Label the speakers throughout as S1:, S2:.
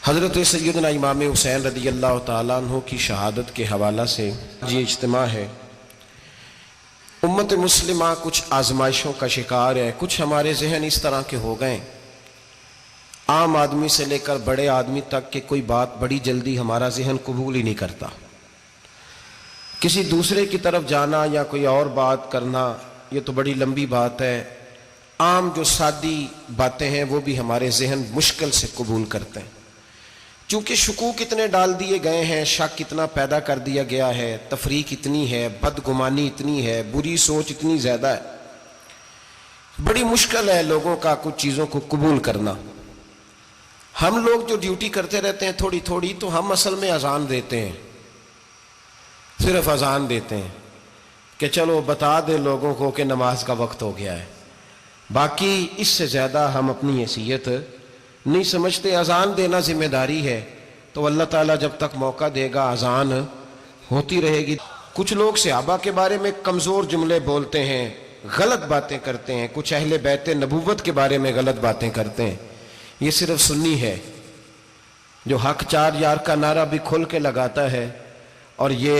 S1: حضرت سیدنا امام حسین رضی اللہ تعالیٰ عنہ کی شہادت کے حوالہ سے یہ اجتماع ہے۔ امت مسلمہ کچھ آزمائشوں کا شکار ہے، کچھ ہمارے ذہن اس طرح کے ہو گئے، عام آدمی سے لے کر بڑے آدمی تک کہ کوئی بات بڑی جلدی ہمارا ذہن قبول ہی نہیں کرتا۔ کسی دوسرے کی طرف جانا یا کوئی اور بات کرنا یہ تو بڑی لمبی بات ہے، عام جو سادی باتیں ہیں وہ بھی ہمارے ذہن مشکل سے قبول کرتے ہیں۔ چونکہ شکوک اتنے ڈال دیے گئے ہیں، شک اتنا پیدا کر دیا گیا ہے، تفریق اتنی ہے، بدگمانی اتنی ہے، بری سوچ اتنی زیادہ ہے، بڑی مشکل ہے لوگوں کا کچھ چیزوں کو قبول کرنا۔ ہم لوگ جو ڈیوٹی کرتے رہتے ہیں تھوڑی تھوڑی، تو ہم اصل میں اذان دیتے ہیں، صرف اذان دیتے ہیں کہ چلو بتا دے لوگوں کو کہ نماز کا وقت ہو گیا ہے، باقی اس سے زیادہ ہم اپنی حیثیت نہیں سمجھتے۔ اذان دینا ذمہ داری ہے، تو اللہ تعالیٰ جب تک موقع دے گا اذان ہوتی رہے گی۔ کچھ لوگ صحابہ کے بارے میں کمزور جملے بولتے ہیں، غلط باتیں کرتے ہیں، کچھ اہل بیت نبوت کے بارے میں غلط باتیں کرتے ہیں۔ یہ صرف سنی ہے جو حق چار یار کا نعرہ بھی کھل کے لگاتا ہے، اور یہ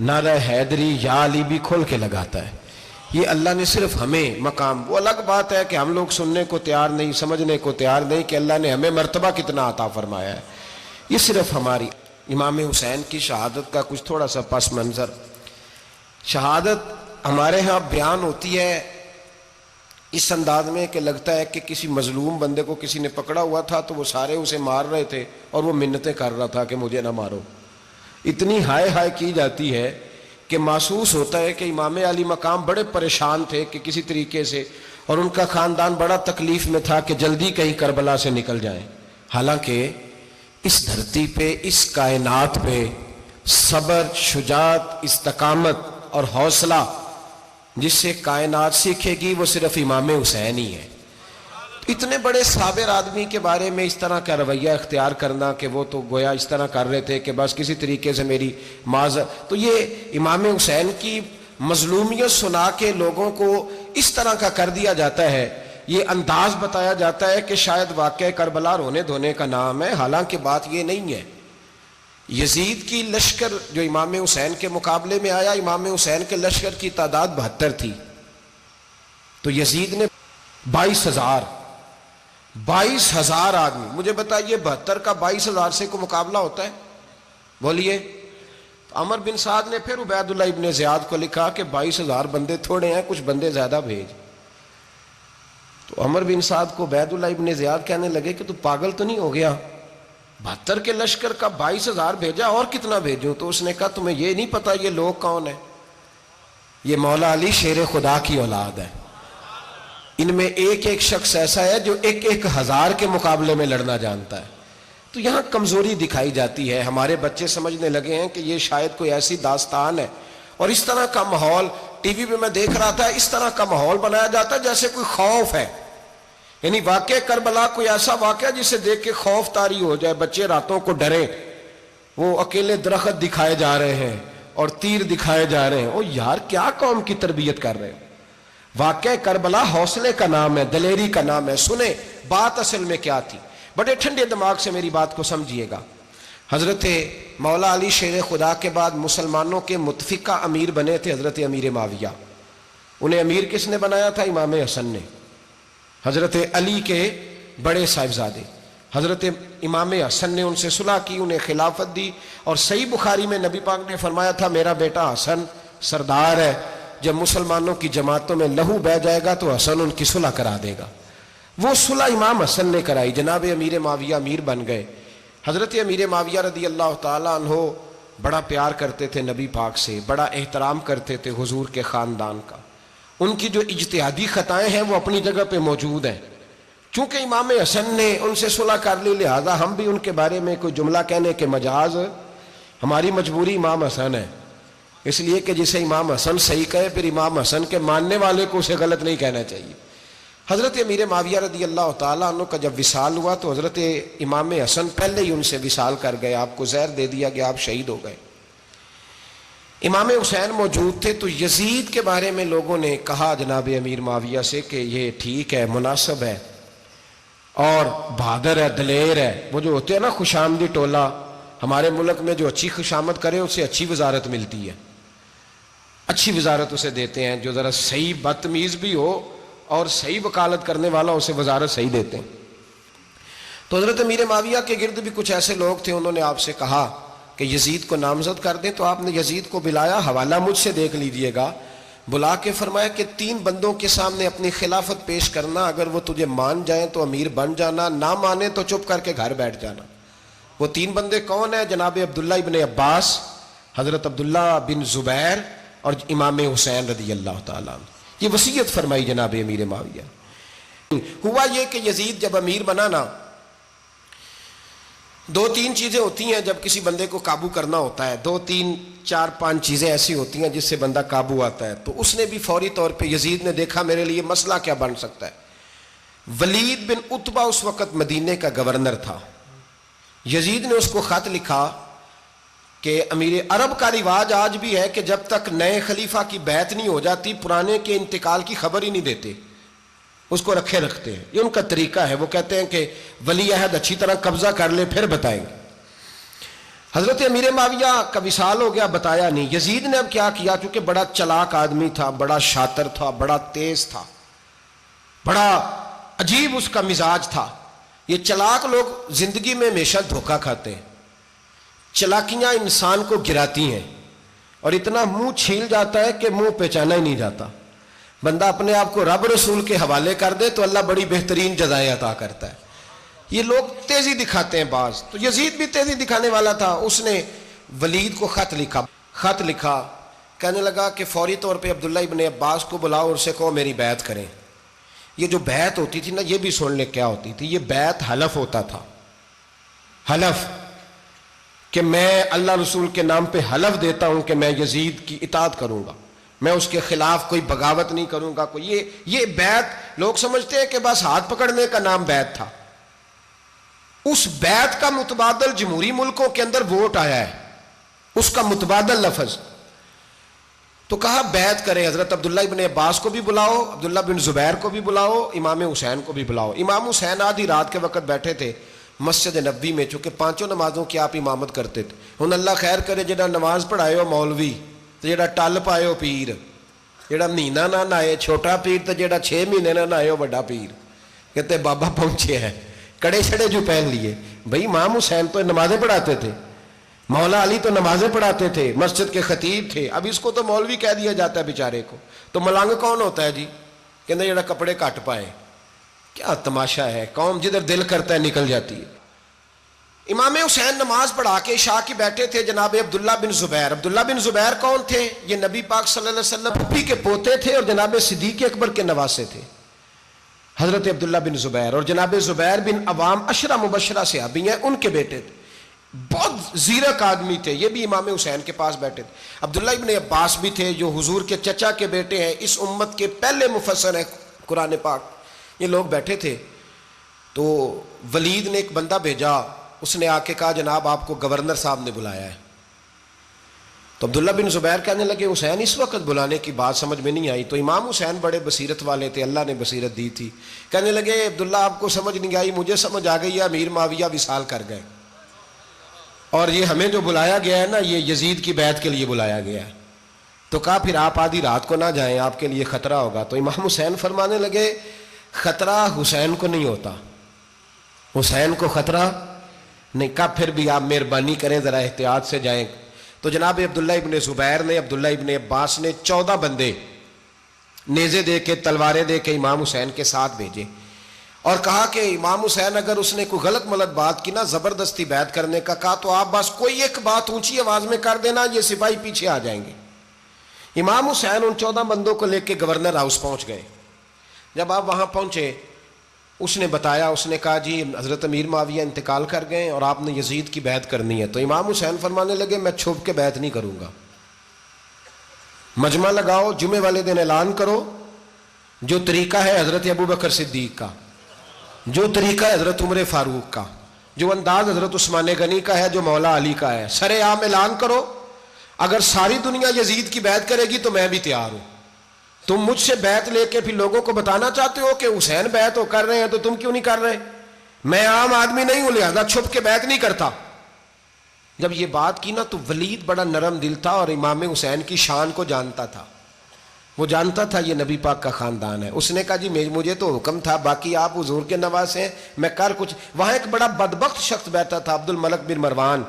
S1: نعرہ حیدری یا علی بھی کھل کے لگاتا ہے۔ یہ اللہ نے صرف ہمیں مقام، وہ الگ بات ہے کہ ہم لوگ سننے کو تیار نہیں، سمجھنے کو تیار نہیں کہ اللہ نے ہمیں مرتبہ کتنا عطا فرمایا ہے۔ یہ صرف ہماری امام حسین کی شہادت کا کچھ تھوڑا سا پس منظر۔ شہادت ہمارے ہاں بیان ہوتی ہے اس انداز میں کہ لگتا ہے کہ کسی مظلوم بندے کو کسی نے پکڑا ہوا تھا تو وہ سارے اسے مار رہے تھے اور وہ منتیں کر رہا تھا کہ مجھے نہ مارو۔ اتنی ہائے ہائے کی جاتی ہے کہ محسوس ہوتا ہے کہ امام علی مقام بڑے پریشان تھے کہ کسی طریقے سے، اور ان کا خاندان بڑا تکلیف میں تھا کہ جلدی کہیں کربلا سے نکل جائیں۔ حالانکہ اس دھرتی پہ، اس کائنات پہ صبر، شجاعت، استقامت اور حوصلہ جس سے کائنات سیکھے گی وہ صرف امام حسین ہی ہے۔ اتنے بڑے صابر آدمی کے بارے میں اس طرح کا رویہ اختیار کرنا کہ وہ تو گویا اس طرح کر رہے تھے کہ بس کسی طریقے سے میری تو یہ امام حسین کی مظلومیت سنا کے لوگوں کو اس طرح کا کر دیا جاتا ہے، یہ انداز بتایا جاتا ہے کہ شاید واقعہ کربلا رونے دھونے کا نام ہے، حالانکہ بات یہ نہیں ہے۔ یزید کی لشکر جو امام حسین کے مقابلے میں آیا، امام حسین کے لشکر کی تعداد 72 تھی، تو یزید نے 22,000 آدمی، مجھے بتائیے 72 کا 22,000 سے کو مقابلہ ہوتا ہے؟ بولیے۔ عمر بن سعد نے پھر عبید اللہ ابن زیاد کو لکھا کہ 22,000 بندے تھوڑے ہیں، کچھ بندے زیادہ بھیج۔ تو عمر بن سعد کو عبید اللہ ابن زیاد کہنے لگے کہ تو پاگل تو نہیں ہو گیا، 72 کے لشکر کا 22,000 بھیجا، اور کتنا بھیجوں؟ تو اس نے کہا تمہیں یہ نہیں پتا یہ لوگ کون ہیں؟ یہ مولا علی شیر خدا کی اولاد ہے، ان میں ایک ایک شخص ایسا ہے جو 1,000 کے مقابلے میں لڑنا جانتا ہے۔ تو یہاں کمزوری دکھائی جاتی ہے، ہمارے بچے سمجھنے لگے ہیں کہ یہ شاید کوئی ایسی داستان ہے، اور اس طرح کا ماحول ٹی وی پہ میں دیکھ رہا تھا، اس طرح کا ماحول بنایا جاتا ہے جیسے کوئی خوف ہے، یعنی واقع کربلا کوئی ایسا واقعہ جسے دیکھ کے خوف طاری ہو جائے، بچے راتوں کو ڈریں، وہ اکیلے درخت دکھائے جا رہے ہیں اور تیر دکھائے جا رہے ہیں۔ او یار کیا قوم کی تربیت کر رہے ہیں؟ واقعہ کربلا حوصلے کا نام ہے، دلیری کا نام ہے۔ سنیں بات اصل میں کیا تھی، بڑے ٹھنڈے دماغ سے میری بات کو سمجھیے گا۔ حضرت مولا علی شیر خدا کے بعد مسلمانوں کے متفقہ امیر بنے تھے حضرت امیر معاویہ۔ انہیں امیر کس نے بنایا تھا؟ امام حسن نے، حضرت علی کے بڑے صاحبزادے۔ حضرت امام حسن نے ان سے صلح کی، انہیں خلافت دی، اور صحیح بخاری میں نبی پاک نے فرمایا تھا میرا بیٹا حسن سردار ہے، جب مسلمانوں کی جماعتوں میں لہو بہہ جائے گا تو حسن ان کی صلح کرا دے گا۔ وہ صلح امام حسن نے کرائی، جناب امیر معاویہ امیر بن گئے۔ حضرت امیر معاویہ رضی اللہ تعالیٰ عنہ بڑا پیار کرتے تھے نبی پاک سے، بڑا احترام کرتے تھے حضور کے خاندان کا۔ ان کی جو اجتہادی خطائیں ہیں وہ اپنی جگہ پہ موجود ہیں، چونکہ امام حسن نے ان سے صلح کر لی، لہذا ہم بھی ان کے بارے میں کوئی جملہ کہنے کے مجاز، ہماری مجبوری امام حسن ہے، اس لیے کہ جسے امام حسن صحیح کہے پھر امام حسن کے ماننے والے کو اسے غلط نہیں کہنا چاہیے۔ حضرت امیر معاویہ رضی اللہ تعالیٰ عنہ کا جب وصال ہوا تو حضرت امام حسن پہلے ہی ان سے وصال کر گئے، آپ کو زہر دے دیا گیا، آپ شہید ہو گئے۔ امام حسین موجود تھے، تو یزید کے بارے میں لوگوں نے کہا جناب امیر معاویہ سے کہ یہ ٹھیک ہے، مناسب ہے، اور بہادر ہے، دلیر ہے. وہ جو ہوتے ہیں نا خوش آمدی ٹولہ، ہمارے ملک میں جو اچھی خوشامد کرے اسے اچھی وزارت ملتی ہے، اچھی وزارت اسے دیتے ہیں. جو ذرا صحیح بدتمیز بھی ہو اور صحیح وکالت کرنے والا اسے وزارت صحیح دیتے ہیں. تو حضرت امیر معاویہ کے گرد بھی کچھ ایسے لوگ تھے، انہوں نے آپ سے کہا کہ یزید کو نامزد کر دیں. تو آپ نے یزید کو بلایا، حوالہ مجھ سے دیکھ لیجئے گا. بلا کے فرمایا کہ 3 بندوں کے سامنے اپنی خلافت پیش کرنا، اگر وہ تجھے مان جائیں تو امیر بن جانا، نہ مانے تو چپ کر کے گھر بیٹھ جانا. وہ 3 بندے کون ہیں؟ جناب عبداللہ ابن عباس، حضرت عبداللہ بن زبیر اور امام حسین رضی اللہ تعالیٰ عنہ. یہ وصیت فرمائی جناب امیر معاویہ. ہوا یہ کہ یزید جب امیر بنا نا، 2-3 چیزیں ہوتی ہیں جب کسی بندے کو قابو کرنا ہوتا ہے، 2-3 4-5 چیزیں ایسی ہوتی ہیں جس سے بندہ قابو آتا ہے. تو اس نے بھی فوری طور پہ، یزید نے دیکھا میرے لیے مسئلہ کیا بن سکتا ہے. ولید بن عتبہ اس وقت مدینے کا گورنر تھا. یزید نے اس کو خط لکھا کہ امیر عرب کا رواج آج بھی ہے کہ جب تک نئے خلیفہ کی بیعت نہیں ہو جاتی پرانے کے انتقال کی خبر ہی نہیں دیتے، اس کو رکھے رکھتے ہیں. یہ ان کا طریقہ ہے. وہ کہتے ہیں کہ ولی عہد اچھی طرح قبضہ کر لے پھر بتائیں گے. حضرت امیر معاویہ کا وصال ہو گیا، بتایا نہیں. یزید نے اب کیا کیا، چونکہ بڑا چلاک آدمی تھا، بڑا شاطر تھا، بڑا تیز تھا، بڑا عجیب اس کا مزاج تھا. یہ چلاک لوگ زندگی میں ہمیشہ دھوکہ کھاتے ہیں. چلاکیاں انسان کو گراتی ہیں اور اتنا منہ چھیل جاتا ہے کہ منہ پہچانا ہی نہیں جاتا. بندہ اپنے آپ کو رب رسول کے حوالے کر دے تو اللہ بڑی بہترین جزائیں عطا کرتا ہے. یہ لوگ تیزی دکھاتے ہیں بعض. تو یزید بھی تیزی دکھانے والا تھا. اس نے ولید کو خط لکھا کہنے لگا کہ فوری طور پہ عبداللہ ابن عباس کو بلاؤ اور اسے کہو میری بیعت کریں. یہ جو بیعت ہوتی تھی نا، یہ بھی سن لے کیا ہوتی تھی. یہ بیعت حلف ہوتا تھا. حلف کہ میں اللہ رسول کے نام پہ حلف دیتا ہوں کہ میں یزید کی اطاعت کروں گا، میں اس کے خلاف کوئی بغاوت نہیں کروں گا. یہ بیعت لوگ سمجھتے ہیں کہ بس ہاتھ پکڑنے کا نام بیعت تھا. اس بیعت کا متبادل جمہوری ملکوں کے اندر ووٹ آیا ہے، اس کا متبادل لفظ. تو کہا بیعت کرے. حضرت عبداللہ ابن عباس کو بھی بلاؤ، عبداللہ بن زبیر کو بھی بلاؤ، امام حسین کو بھی بلاؤ. امام حسین آدھی رات کے وقت بیٹھے تھے مسجد نبوی میں، چونکہ 5 نمازوں کی آپ امامت کرتے تھے. ہن اللہ خیر کرے جڑا نماز پڑھائے ہو مولوی تو جڑا ٹل پائے ہو پیر، جڑا مہینہ نہ نہائے چھوٹا پیر تو جڑا 6 مہینے نہ نہائے ہو بڑا پیر. کہتے بابا پہنچے ہیں، کڑے چھڑے جو پہن لیے. بھائی امام حسین تو نمازیں پڑھاتے تھے، مولا علی تو نمازیں پڑھاتے تھے، مسجد کے خطیب تھے. اب اس کو تو مولوی کہہ دیا جاتا ہے بیچارے کو. تو ملنگ کون ہوتا ہے جی؟ کہتے جڑا کپڑے کٹ پائے. کیا تماشا ہے، قوم جدھر دل کرتا ہے نکل جاتی ہے. امام حسین نماز پڑھا کے عشاء کی بیٹھے تھے جناب عبداللہ بن زبیر. عبداللہ بن زبیر کون تھے؟ یہ نبی پاک صلی اللہ علیہ وسلم پھپھی کے پوتے تھے اور جناب صدیق اکبر کے نواسے تھے. حضرت عبداللہ بن زبیر اور جناب زبیر بن عوام عشرہ مبشرہ صحابی ہیں، ان کے بیٹے تھے. بہت زیرک آدمی تھے. یہ بھی امام حسین کے پاس بیٹھے تھے. عبداللہ ابن عباس بھی تھے جو حضور کے چچا کے بیٹے ہیں، اس امت کے پہلے مفسر ہیں قرآن پاک. یہ لوگ بیٹھے تھے. تو ولید نے ایک بندہ بھیجا، اس نے آ کے کہا جناب آپ کو گورنر صاحب نے بلایا ہے. تو عبداللہ بن زبیر کہنے لگے حسین اس وقت بلانے کی بات سمجھ میں نہیں آئی. تو امام حسین بڑے بصیرت والے تھے، اللہ نے بصیرت دی تھی. کہنے لگے عبداللہ آپ کو سمجھ نہیں آئی، مجھے سمجھ آ گئی ہے، امیر معاویہ وصال کر گئے اور یہ ہمیں جو بلایا گیا ہے نا، یہ یزید کی بیعت کے لیے بلایا گیا ہے. تو کہا پھر آپ آدھی رات کو نہ جائیں، آپ کے لیے خطرہ ہوگا. تو امام حسین فرمانے لگے خطرہ حسین کو نہیں ہوتا، حسین کو خطرہ نہیں. کہا پھر بھی آپ مہربانی کریں ذرا احتیاط سے جائیں. تو جناب عبداللہ ابن زبیر نے، عبداللہ ابن عباس نے 14 بندے نیزے دے کے، تلواریں دے کے امام حسین کے ساتھ بھیجے اور کہا کہ امام حسین اگر اس نے کوئی غلط ملت بات کی نا، زبردستی بیعت کرنے کا کہا، تو آپ بس کوئی ایک بات اونچی آواز میں کر دینا، یہ سپاہی پیچھے آ جائیں گے. امام حسین ان 14 بندوں کو لے کے گورنر ہاؤس پہنچ گئے. جب آپ وہاں پہنچے اس نے بتایا، اس نے کہا جی حضرت امیر معاویہ انتقال کر گئے اور آپ نے یزید کی بیعت کرنی ہے. تو امام حسین فرمانے لگے میں چھپ کے بیعت نہیں کروں گا. مجمع لگاؤ، جمعے والے دن اعلان کرو. جو طریقہ ہے حضرت ابوبکر صدیق کا، جو طریقہ ہے حضرت عمر فاروق کا، جو انداز حضرت عثمان غنی کا ہے، جو مولا علی کا ہے، سر عام اعلان کرو. اگر ساری دنیا یزید کی بیعت کرے گی تو میں بھی تیار ہوں. تم مجھ سے بیعت لے کے پھر لوگوں کو بتانا چاہتے ہو کہ حسین بیعت کر رہے ہیں تو تم کیوں نہیں کر رہے؟ میں عام آدمی نہیں ہوں لہذا چھپ کے بیعت نہیں کرتا. جب یہ بات کی نا تو ولید بڑا نرم دل تھا اور امام حسین کی شان کو جانتا تھا. وہ جانتا تھا یہ نبی پاک کا خاندان ہے. اس نے کہا جی مجھے تو حکم تھا، باقی آپ حضور کے نواز ہیں، میں کر کچھ. وہاں ایک بڑا بدبخت شخص بیٹھا تھا، عبد الملک بن مروان.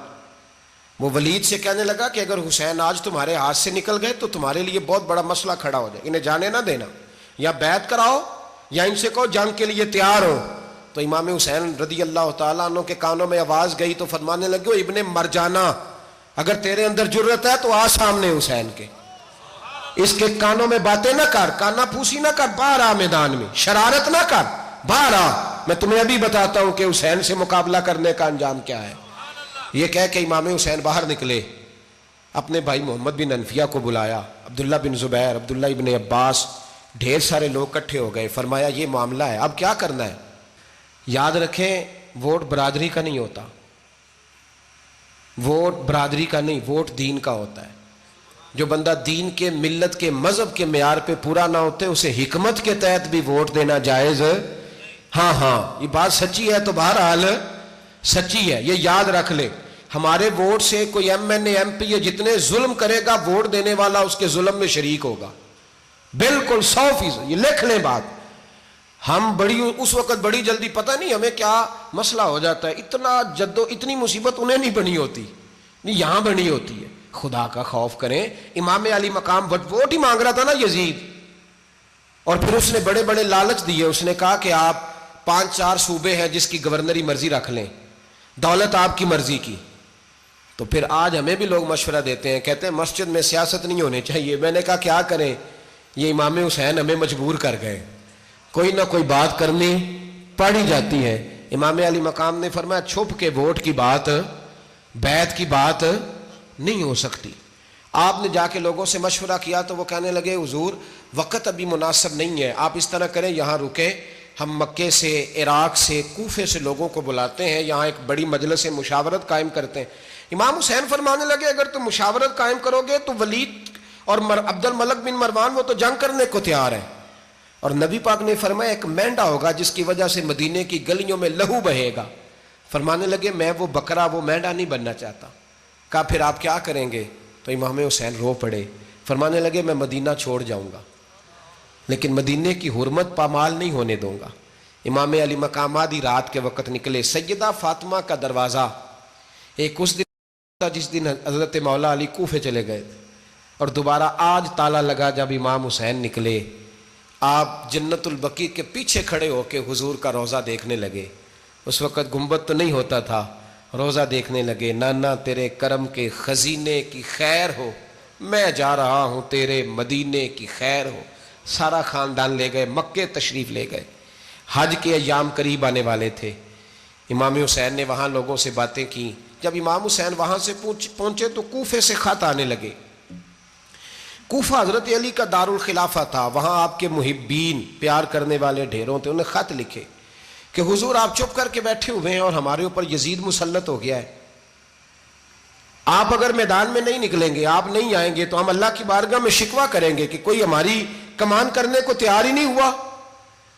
S1: وہ ولید سے کہنے لگا کہ اگر حسین آج تمہارے ہاتھ سے نکل گئے تو تمہارے لیے بہت بڑا مسئلہ کھڑا ہو جائے، انہیں جانے نہ دینا، یا بیعت کراؤ یا ان سے کہو جنگ کے لیے تیار ہو. تو امام حسین رضی اللہ تعالیٰ عنہ کے کانوں میں آواز گئی تو فرمانے لگے ابن مرجانہ، اگر تیرے اندر جرت ہے تو آ سامنے حسین کے، اس کے کانوں میں باتیں نہ کر، کانا پھوسی نہ کر، باہر آ میدان میں، شرارت نہ کر، باہر آ، میں تمہیں ابھی بتاتا ہوں کہ حسین سے مقابلہ کرنے کا انجام کیا ہے. یہ کہہ کہ امام حسین باہر نکلے، اپنے بھائی محمد بن انفیہ کو بلایا، عبداللہ بن زبیر، عبداللہ ابن عباس، ڈھیر سارے لوگ اکٹھے ہو گئے. فرمایا یہ معاملہ ہے، اب کیا کرنا ہے. یاد رکھیں ووٹ برادری کا نہیں ہوتا، ووٹ برادری کا نہیں، ووٹ دین کا ہوتا ہے. جو بندہ دین کے، ملت کے، مذہب کے معیار پہ پورا نہ ہوتے اسے حکمت کے تحت بھی ووٹ دینا جائز. ہاں یہ بات سچی ہے تو بہرحال سچی ہے، یہ یاد رکھ لے. ہمارے ووٹ سے کوئی ایم این اے، ایم پی اے جتنے ظلم کرے گا، ووٹ دینے والا اس کے ظلم میں شریک ہوگا، بالکل 100%. یہ لکھ لیں بات. ہم اس وقت بڑی جلدی، پتہ نہیں ہمیں کیا مسئلہ ہو جاتا ہے، اتنا اتنی مصیبت انہیں نہیں بنی ہوتی، نہیں یہاں بنی ہوتی ہے. خدا کا خوف کریں. امام علی مقام ووٹ ہی مانگ رہا تھا نا یزید، اور پھر اس نے بڑے بڑے لالچ دیے. اس نے کہا کہ آپ 5-4 صوبے ہیں جس کی گورنری مرضی رکھ لیں، دولت آپ کی مرضی کی. تو پھر آج ہمیں بھی لوگ مشورہ دیتے ہیں، کہتے ہیں مسجد میں سیاست نہیں ہونی چاہیے. میں نے کہا کیا کریں، یہ امام حسین ہمیں مجبور کر گئے، کوئی نہ کوئی بات کرنی پڑ ہی جاتی ہے. امام علی مقام نے فرمایا چھپ کے ووٹ کی بات، بیعت کی بات نہیں ہو سکتی. آپ نے جا کے لوگوں سے مشورہ کیا تو وہ کہنے لگے حضور وقت ابھی مناسب نہیں ہے، آپ اس طرح کریں یہاں رکیں، ہم مکے سے، عراق سے، کوفے سے لوگوں کو بلاتے ہیں، یہاں ایک بڑی مجلس مشاورت قائم کرتے ہیں. امام حسین فرمانے لگے اگر تم مشاورت قائم کرو گے تو ولید اور عبد الملک بن مروان وہ تو جنگ کرنے کو تیار ہے، اور نبی پاک نے فرمایا ایک مینڈا ہوگا جس کی وجہ سے مدینے کی گلیوں میں لہو بہے گا. فرمانے لگے میں وہ بکرا، وہ مینڈا نہیں بننا چاہتا. کہا پھر آپ کیا کریں گے؟ تو امام حسین رو پڑے، فرمانے لگے میں مدینہ چھوڑ جاؤں گا لیکن مدینے کی حرمت پامال نہیں ہونے دوں گا. امام علی مقام آدھی رات کے وقت نکلے. سیدہ فاطمہ کا دروازہ ایک اس دن تھا جس دن حضرت مولا علی کوفے چلے گئے تھے، اور دوبارہ آج تالا لگا جب امام حسین نکلے. آپ جنت البقیع کے پیچھے کھڑے ہو کے حضور کا روضہ دیکھنے لگے. اس وقت گنبد تو نہیں ہوتا تھا، روضہ دیکھنے لگے. نانا تیرے کرم کے خزینے کی خیر ہو، میں جا رہا ہوں تیرے مدینے کی خیر ہو. سارا خاندان لے گئے، مکے تشریف لے گئے. حج کے ایام قریب آنے والے تھے. امام حسین نے وہاں لوگوں سے باتیں کی. جب امام حسین وہاں سے پہنچے تو کوفے سے خط آنے لگے. کوفہ حضرت علی کا دارالخلافہ تھا، وہاں آپ کے محبین، پیار کرنے والے ڈھیروں تھے. انہیں خط لکھے کہ حضور آپ چپ کر کے بیٹھے ہوئے ہیں اور ہمارے اوپر یزید مسلط ہو گیا ہے. آپ اگر میدان میں نہیں نکلیں گے، آپ نہیں آئیں گے تو ہم اللہ کی بارگاہ میں شکوہ کریں گے کہ کوئی ہماری کمان کرنے کو تیار ہی نہیں ہوا.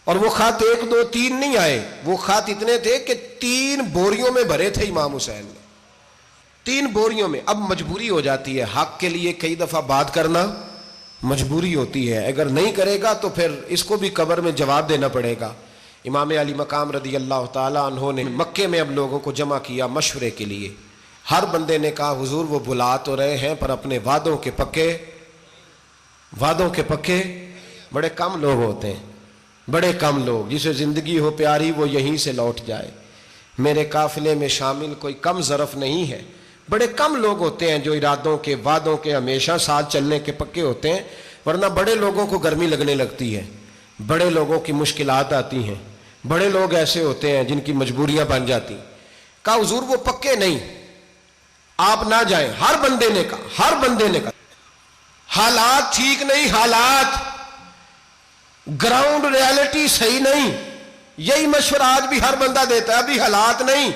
S1: اور وہ خط 1 2 3 نہیں آئے، وہ خط اتنے تھے کہ 3 بوریوں میں بھرے تھے امام حسین نے، 3 بوریوں میں. اب مجبوری ہو جاتی ہے، حق کے لیے کئی دفعہ بات کرنا مجبوری ہوتی ہے، اگر نہیں کرے گا تو پھر اس کو بھی قبر میں جواب دینا پڑے گا. امام علی مقام رضی اللہ تعالیٰ عنہ نے مکے میں اب لوگوں کو جمع کیا مشورے کے لیے. ہر بندے نے کہا حضور وہ بلا تو رہے ہیں پر اپنے وعدوں کے پکے. بڑے کم لوگ ہوتے ہیں، بڑے کم لوگ، جسے زندگی ہو پیاری وہ یہیں سے لوٹ جائے. میرے قافلے میں شامل کوئی کم ظرف نہیں ہے. بڑے کم لوگ ہوتے ہیں جو ارادوں کے، وعدوں کے، ہمیشہ ساتھ چلنے کے پکے ہوتے ہیں، ورنہ بڑے لوگوں کو گرمی لگنے لگتی ہے، بڑے لوگوں کی مشکلات آتی ہیں، بڑے لوگ ایسے ہوتے ہیں جن کی مجبوریاں بن جاتی. کہا حضور وہ پکے نہیں، آپ نہ جائیں. ہر بندے نے کہا حالات ٹھیک نہیں، حالات گراؤنڈ ریالٹی صحیح نہیں. یہی مشورہ آج بھی ہر بندہ دیتا ہے، ابھی حالات نہیں.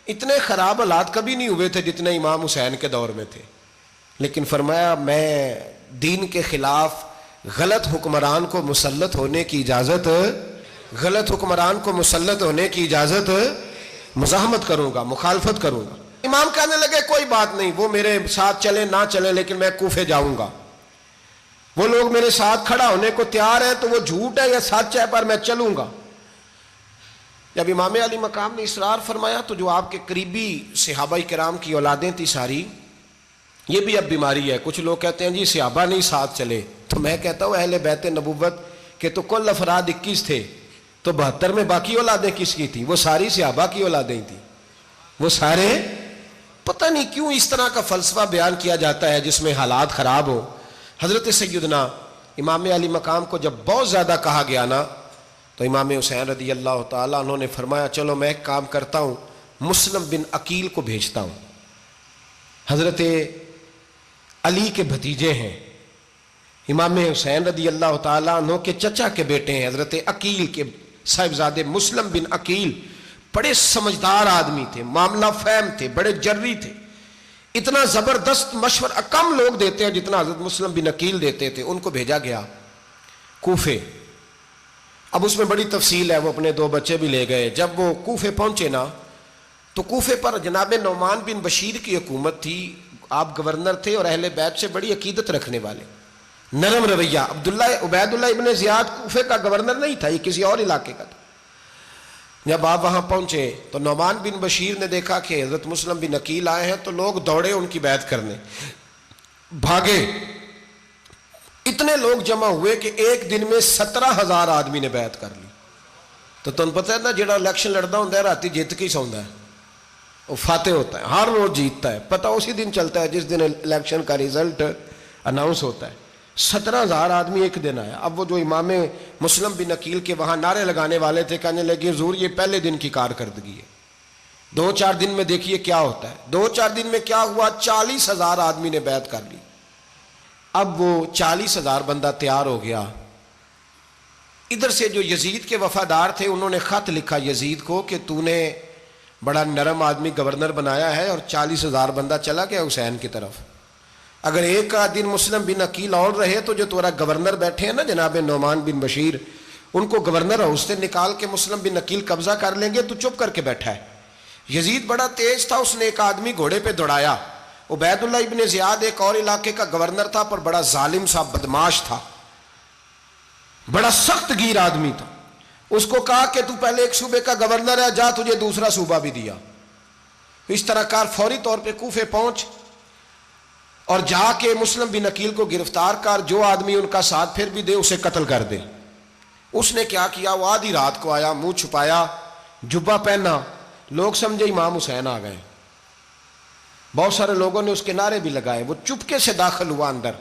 S1: اتنے خراب حالات کبھی نہیں ہوئے تھے جتنے امام حسین کے دور میں تھے. لیکن فرمایا میں دین کے خلاف غلط حکمران کو مسلط ہونے کی اجازت غلط حکمران کو مسلط ہونے کی اجازت مزاحمت کروں گا، مخالفت کروں گا۔ امام کہنے لگے کوئی بات نہیں، وہ میرے ساتھ چلے نہ چلے لیکن میں کوفے جاؤں گا، وہ لوگ میرے ساتھ کھڑا ہونے کو تیار ہے تو وہ جھوٹ ہے یا سچ ہے پر میں چلوں گا۔ جب امام علی مقام نے اصرار فرمایا تو جو آپ کے قریبی صحابہ کرام کی اولادیں تھی ساری، یہ بھی اب بیماری ہے، کچھ لوگ کہتے ہیں جی صحابہ نہیں ساتھ چلے، تو میں کہتا ہوں اہل بیت نبوت کے تو کل افراد 21 تھے، تو 72 میں باقی اولادیں کس کی تھیں؟ وہ ساری صحابہ کی اولادیں تھیں، وہ سارے، پتہ نہیں کیوں اس طرح کا فلسفہ بیان کیا جاتا ہے جس میں حالات خراب ہو۔ حضرت سیدنا امام علی مقام کو جب بہت زیادہ کہا گیا نا تو امام حسین رضی اللہ تعالیٰ انہوں نے فرمایا چلو میں ایک کام کرتا ہوں، مسلم بن عقیل کو بھیجتا ہوں، حضرت علی کے بھتیجے ہیں، امام حسین رضی اللہ تعالیٰ عنہ کے چچا کے بیٹے ہیں، حضرت عقیل کے صاحبزادے مسلم بن عقیل بڑے سمجھدار آدمی تھے، معاملہ فہم تھے، بڑے جری تھے، اتنا زبردست مشورہ کم لوگ دیتے ہیں جتنا حضرت مسلم بن عقیل دیتے تھے۔ ان کو بھیجا گیا کوفے۔ اب اس میں بڑی تفصیل ہے، وہ اپنے 2 بچے بھی لے گئے۔ جب وہ کوفے پہنچے نا تو کوفے پر جناب نعمان بن بشیر کی حکومت تھی، آپ گورنر تھے اور اہل بیت سے بڑی عقیدت رکھنے والے، نرم رویہ۔ عبید اللہ ابن زیاد کوفے کا گورنر نہیں تھا، یہ کسی اور علاقے کا تھا۔ جب آپ وہاں پہنچے تو نعمان بن بشیر نے دیکھا کہ حضرت مسلم بن عقیل آئے ہیں تو لوگ دوڑے ان کی بیعت کرنے، بھاگے، اتنے لوگ جمع ہوئے کہ ایک دن میں 17,000 آدمی نے بیعت کر لی۔ تو تم پتہ ہے نا جڑا الیکشن لڑتا ہوں راتی جیت کے سوندا ہے، وہ فاتح ہوتا ہے، ہر روز جیتتا ہے، پتہ اسی دن چلتا ہے جس دن الیکشن کا ریزلٹ اناؤنس ہوتا ہے۔ 17,000 آدمی ایک دن آیا۔ اب وہ جو امام مسلم بن عقیل کے وہاں نعرے لگانے والے تھے کہنے لگے حضور یہ پہلے دن کی کارکردگی ہے، 2-4 دن میں دیکھیے کیا ہوتا ہے۔ 2-4 دن میں کیا ہوا، 40,000 آدمی نے بیعت کر لی۔ اب وہ 40,000 بندہ تیار ہو گیا۔ ادھر سے جو یزید کے وفادار تھے انہوں نے خط لکھا یزید کو کہ تو نے بڑا نرم آدمی گورنر بنایا ہے اور 40,000 بندہ چلا گیا حسین کی طرف، اگر ایک دن مسلم بن عقیل اور رہے تو جو تمہارا گورنر بیٹھے ہیں نا جناب نعمان بن بشیر، ان کو گورنر ہاؤس سے نکال کے مسلم بن عقیل قبضہ کر لیں گے، تو چپ کر کے بیٹھا ہے۔ یزید بڑا تیز تھا، اس نے ایک آدمی گھوڑے پہ دوڑایا۔ عبید اللہ ابن زیاد ایک اور علاقے کا گورنر تھا پر بڑا ظالم سا بدماش تھا، بڑا سخت گیر آدمی تھا۔ اس کو کہا کہ تو پہلے ایک صوبے کا گورنر ہے، جا تجھے دوسرا صوبہ بھی دیا۔ اس طرح کار فوری طور پہ کوفے پہنچ اور جا کے مسلم بن عقیل کو گرفتار کر، جو آدمی ان کا ساتھ پھر بھی دے اسے قتل کر دے۔ اس نے کیا کیا، وہ آدھی رات کو آیا، منہ چھپایا، جبہ پہنا، لوگ سمجھے امام حسین آ گئے۔ بہت سارے لوگوں نے اس کے نعرے بھی لگائے۔ وہ چپکے سے داخل ہوا اندر،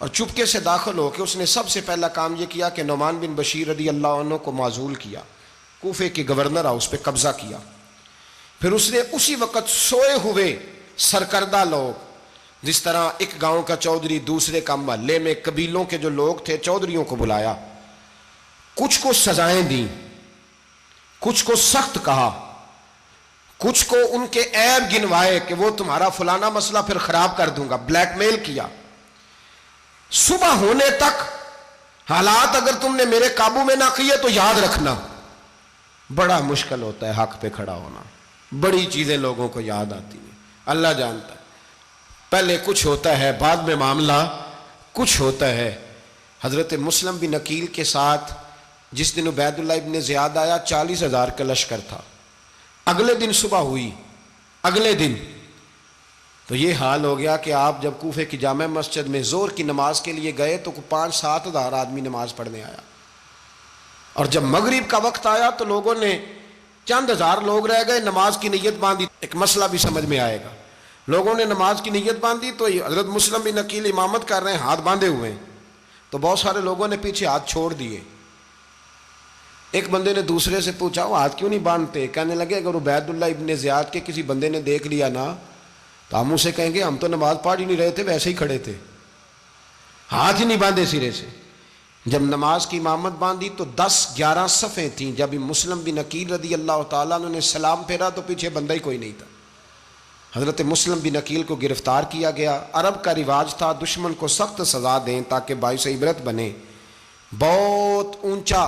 S1: اور چپکے سے داخل ہو کے اس نے سب سے پہلا کام یہ کیا کہ نعمان بن بشیر رضی اللہ عنہ کو معزول کیا، کوفے کے گورنر ہاؤس پہ قبضہ کیا۔ پھر اس نے اسی وقت سوئے ہوئے سرکردہ لوگ، جس طرح ایک گاؤں کا چودھری دوسرے کا محلے میں قبیلوں کے جو لوگ تھے چودھریوں کو بلایا، کچھ کو سزائیں دیں، کچھ کو سخت کہا، کچھ کو ان کے عیب گنوائے کہ وہ تمہارا فلانا مسئلہ پھر خراب کر دوں گا، بلیک میل کیا۔ صبح ہونے تک حالات اگر تم نے میرے قابو میں نہ کیے تو یاد رکھنا بڑا مشکل ہوتا ہے حق پہ کھڑا ہونا، بڑی چیزیں لوگوں کو یاد آتی ہیں، اللہ جانتا ہے۔ پہلے کچھ ہوتا ہے، بعد میں معاملہ کچھ ہوتا ہے۔ حضرت مسلم بن عقیل کے ساتھ جس دن عبید اللہ ابن زیاد آیا 40,000 کا لشکر تھا۔ اگلے دن صبح ہوئی، اگلے دن تو یہ حال ہو گیا کہ آپ جب کوفے کی جامع مسجد میں زور کی نماز کے لیے گئے تو 5-7 ہزار آدمی نماز پڑھنے آیا، اور جب مغرب کا وقت آیا تو لوگوں نے چند ہزار لوگ رہ گئے، نماز کی نیت باندھی۔ ایک مسئلہ بھی سمجھ میں آئے گا، لوگوں نے نماز کی نیت باندھی تو حضرت مسلم بن عقیل امامت کر رہے ہیں، ہاتھ باندھے ہوئے ہیں، تو بہت سارے لوگوں نے پیچھے ہاتھ چھوڑ دیے۔ ایک بندے نے دوسرے سے پوچھا وہ ہاتھ کیوں نہیں باندھتے؟ کہنے لگے اگر عبید اللہ ابن زیاد کے کسی بندے نے دیکھ لیا نا تو ہم اسے کہیں گے ہم تو نماز پڑھ ہی نہیں رہے تھے، ویسے ہی کھڑے تھے، ہاتھ ہی نہیں باندھے سرے سے۔ جب نماز کی امامت باندھی تو 10-11 صفیں تھیں۔ جب مسلم بن عقیل رضی اللہ تعالیٰ عنہ نے سلام پھیرا تو پیچھے بندہ ہی کوئی نہیں تھا۔ حضرت مسلم بن عقیل کو گرفتار کیا گیا۔ عرب کا رواج تھا دشمن کو سخت سزا دیں تاکہ باعث عبرت بنے۔ بہت اونچا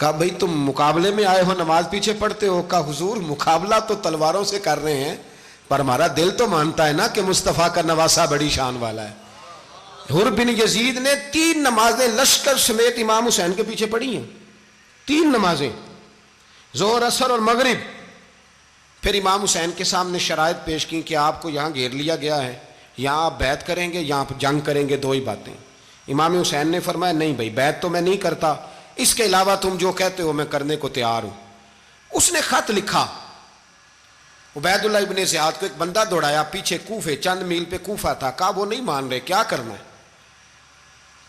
S1: کہا بھئی تم مقابلے میں آئے ہو نماز پیچھے پڑھتے ہو؟ کہا حضور مقابلہ تو تلواروں سے کر رہے ہیں پر ہمارا دل تو مانتا ہے نا کہ مصطفیٰ کا نواسہ بڑی شان والا ہے۔ حر بن یزید نے 3 نمازیں لشکر سمیت امام حسین کے پیچھے پڑھی ہیں، 3 نمازیں، ظہر عصر اور مغرب۔ پھر امام حسین کے سامنے شرائط پیش کی کہ آپ کو یہاں گھیر لیا گیا ہے، یہاں آپ بیعت کریں گے، یہاں جنگ کریں گے، 2 ہی باتیں۔ امام حسین نے فرمایا نہیں بھائی بیعت تو میں نہیں کرتا، اس کے علاوہ تم جو کہتے ہو میں کرنے کو تیار ہوں۔ اس نے خط لکھا، عبید اللہ ابن زیاد کو ایک بندہ دوڑایا پیچھے کوفے، چند میل پہ کوفہ تھا، کہا وہ نہیں مان رہے، کیا کرنا ہے؟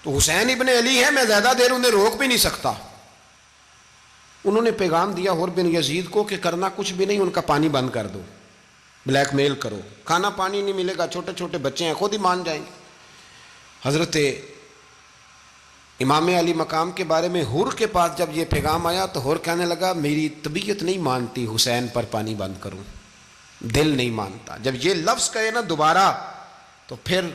S1: تو حسین ابن علی ہے، میں زیادہ دیر انہیں روک بھی نہیں سکتا۔ انہوں نے پیغام دیا حر بن یزید کو کہ کرنا کچھ بھی نہیں، ان کا پانی بند کر دو، بلیک میل کرو، کھانا پانی نہیں ملے گا، چھوٹے چھوٹے بچے ہیں، خود ہی مان جائیں گے۔ حضرت امام علی مقام کے بارے میں حر کے پاس جب یہ پیغام آیا تو حر کہنے لگا میری طبیعت نہیں مانتی حسین پر پانی بند کروں، دل نہیں مانتا۔ جب یہ لفظ کہے نا دوبارہ تو پھر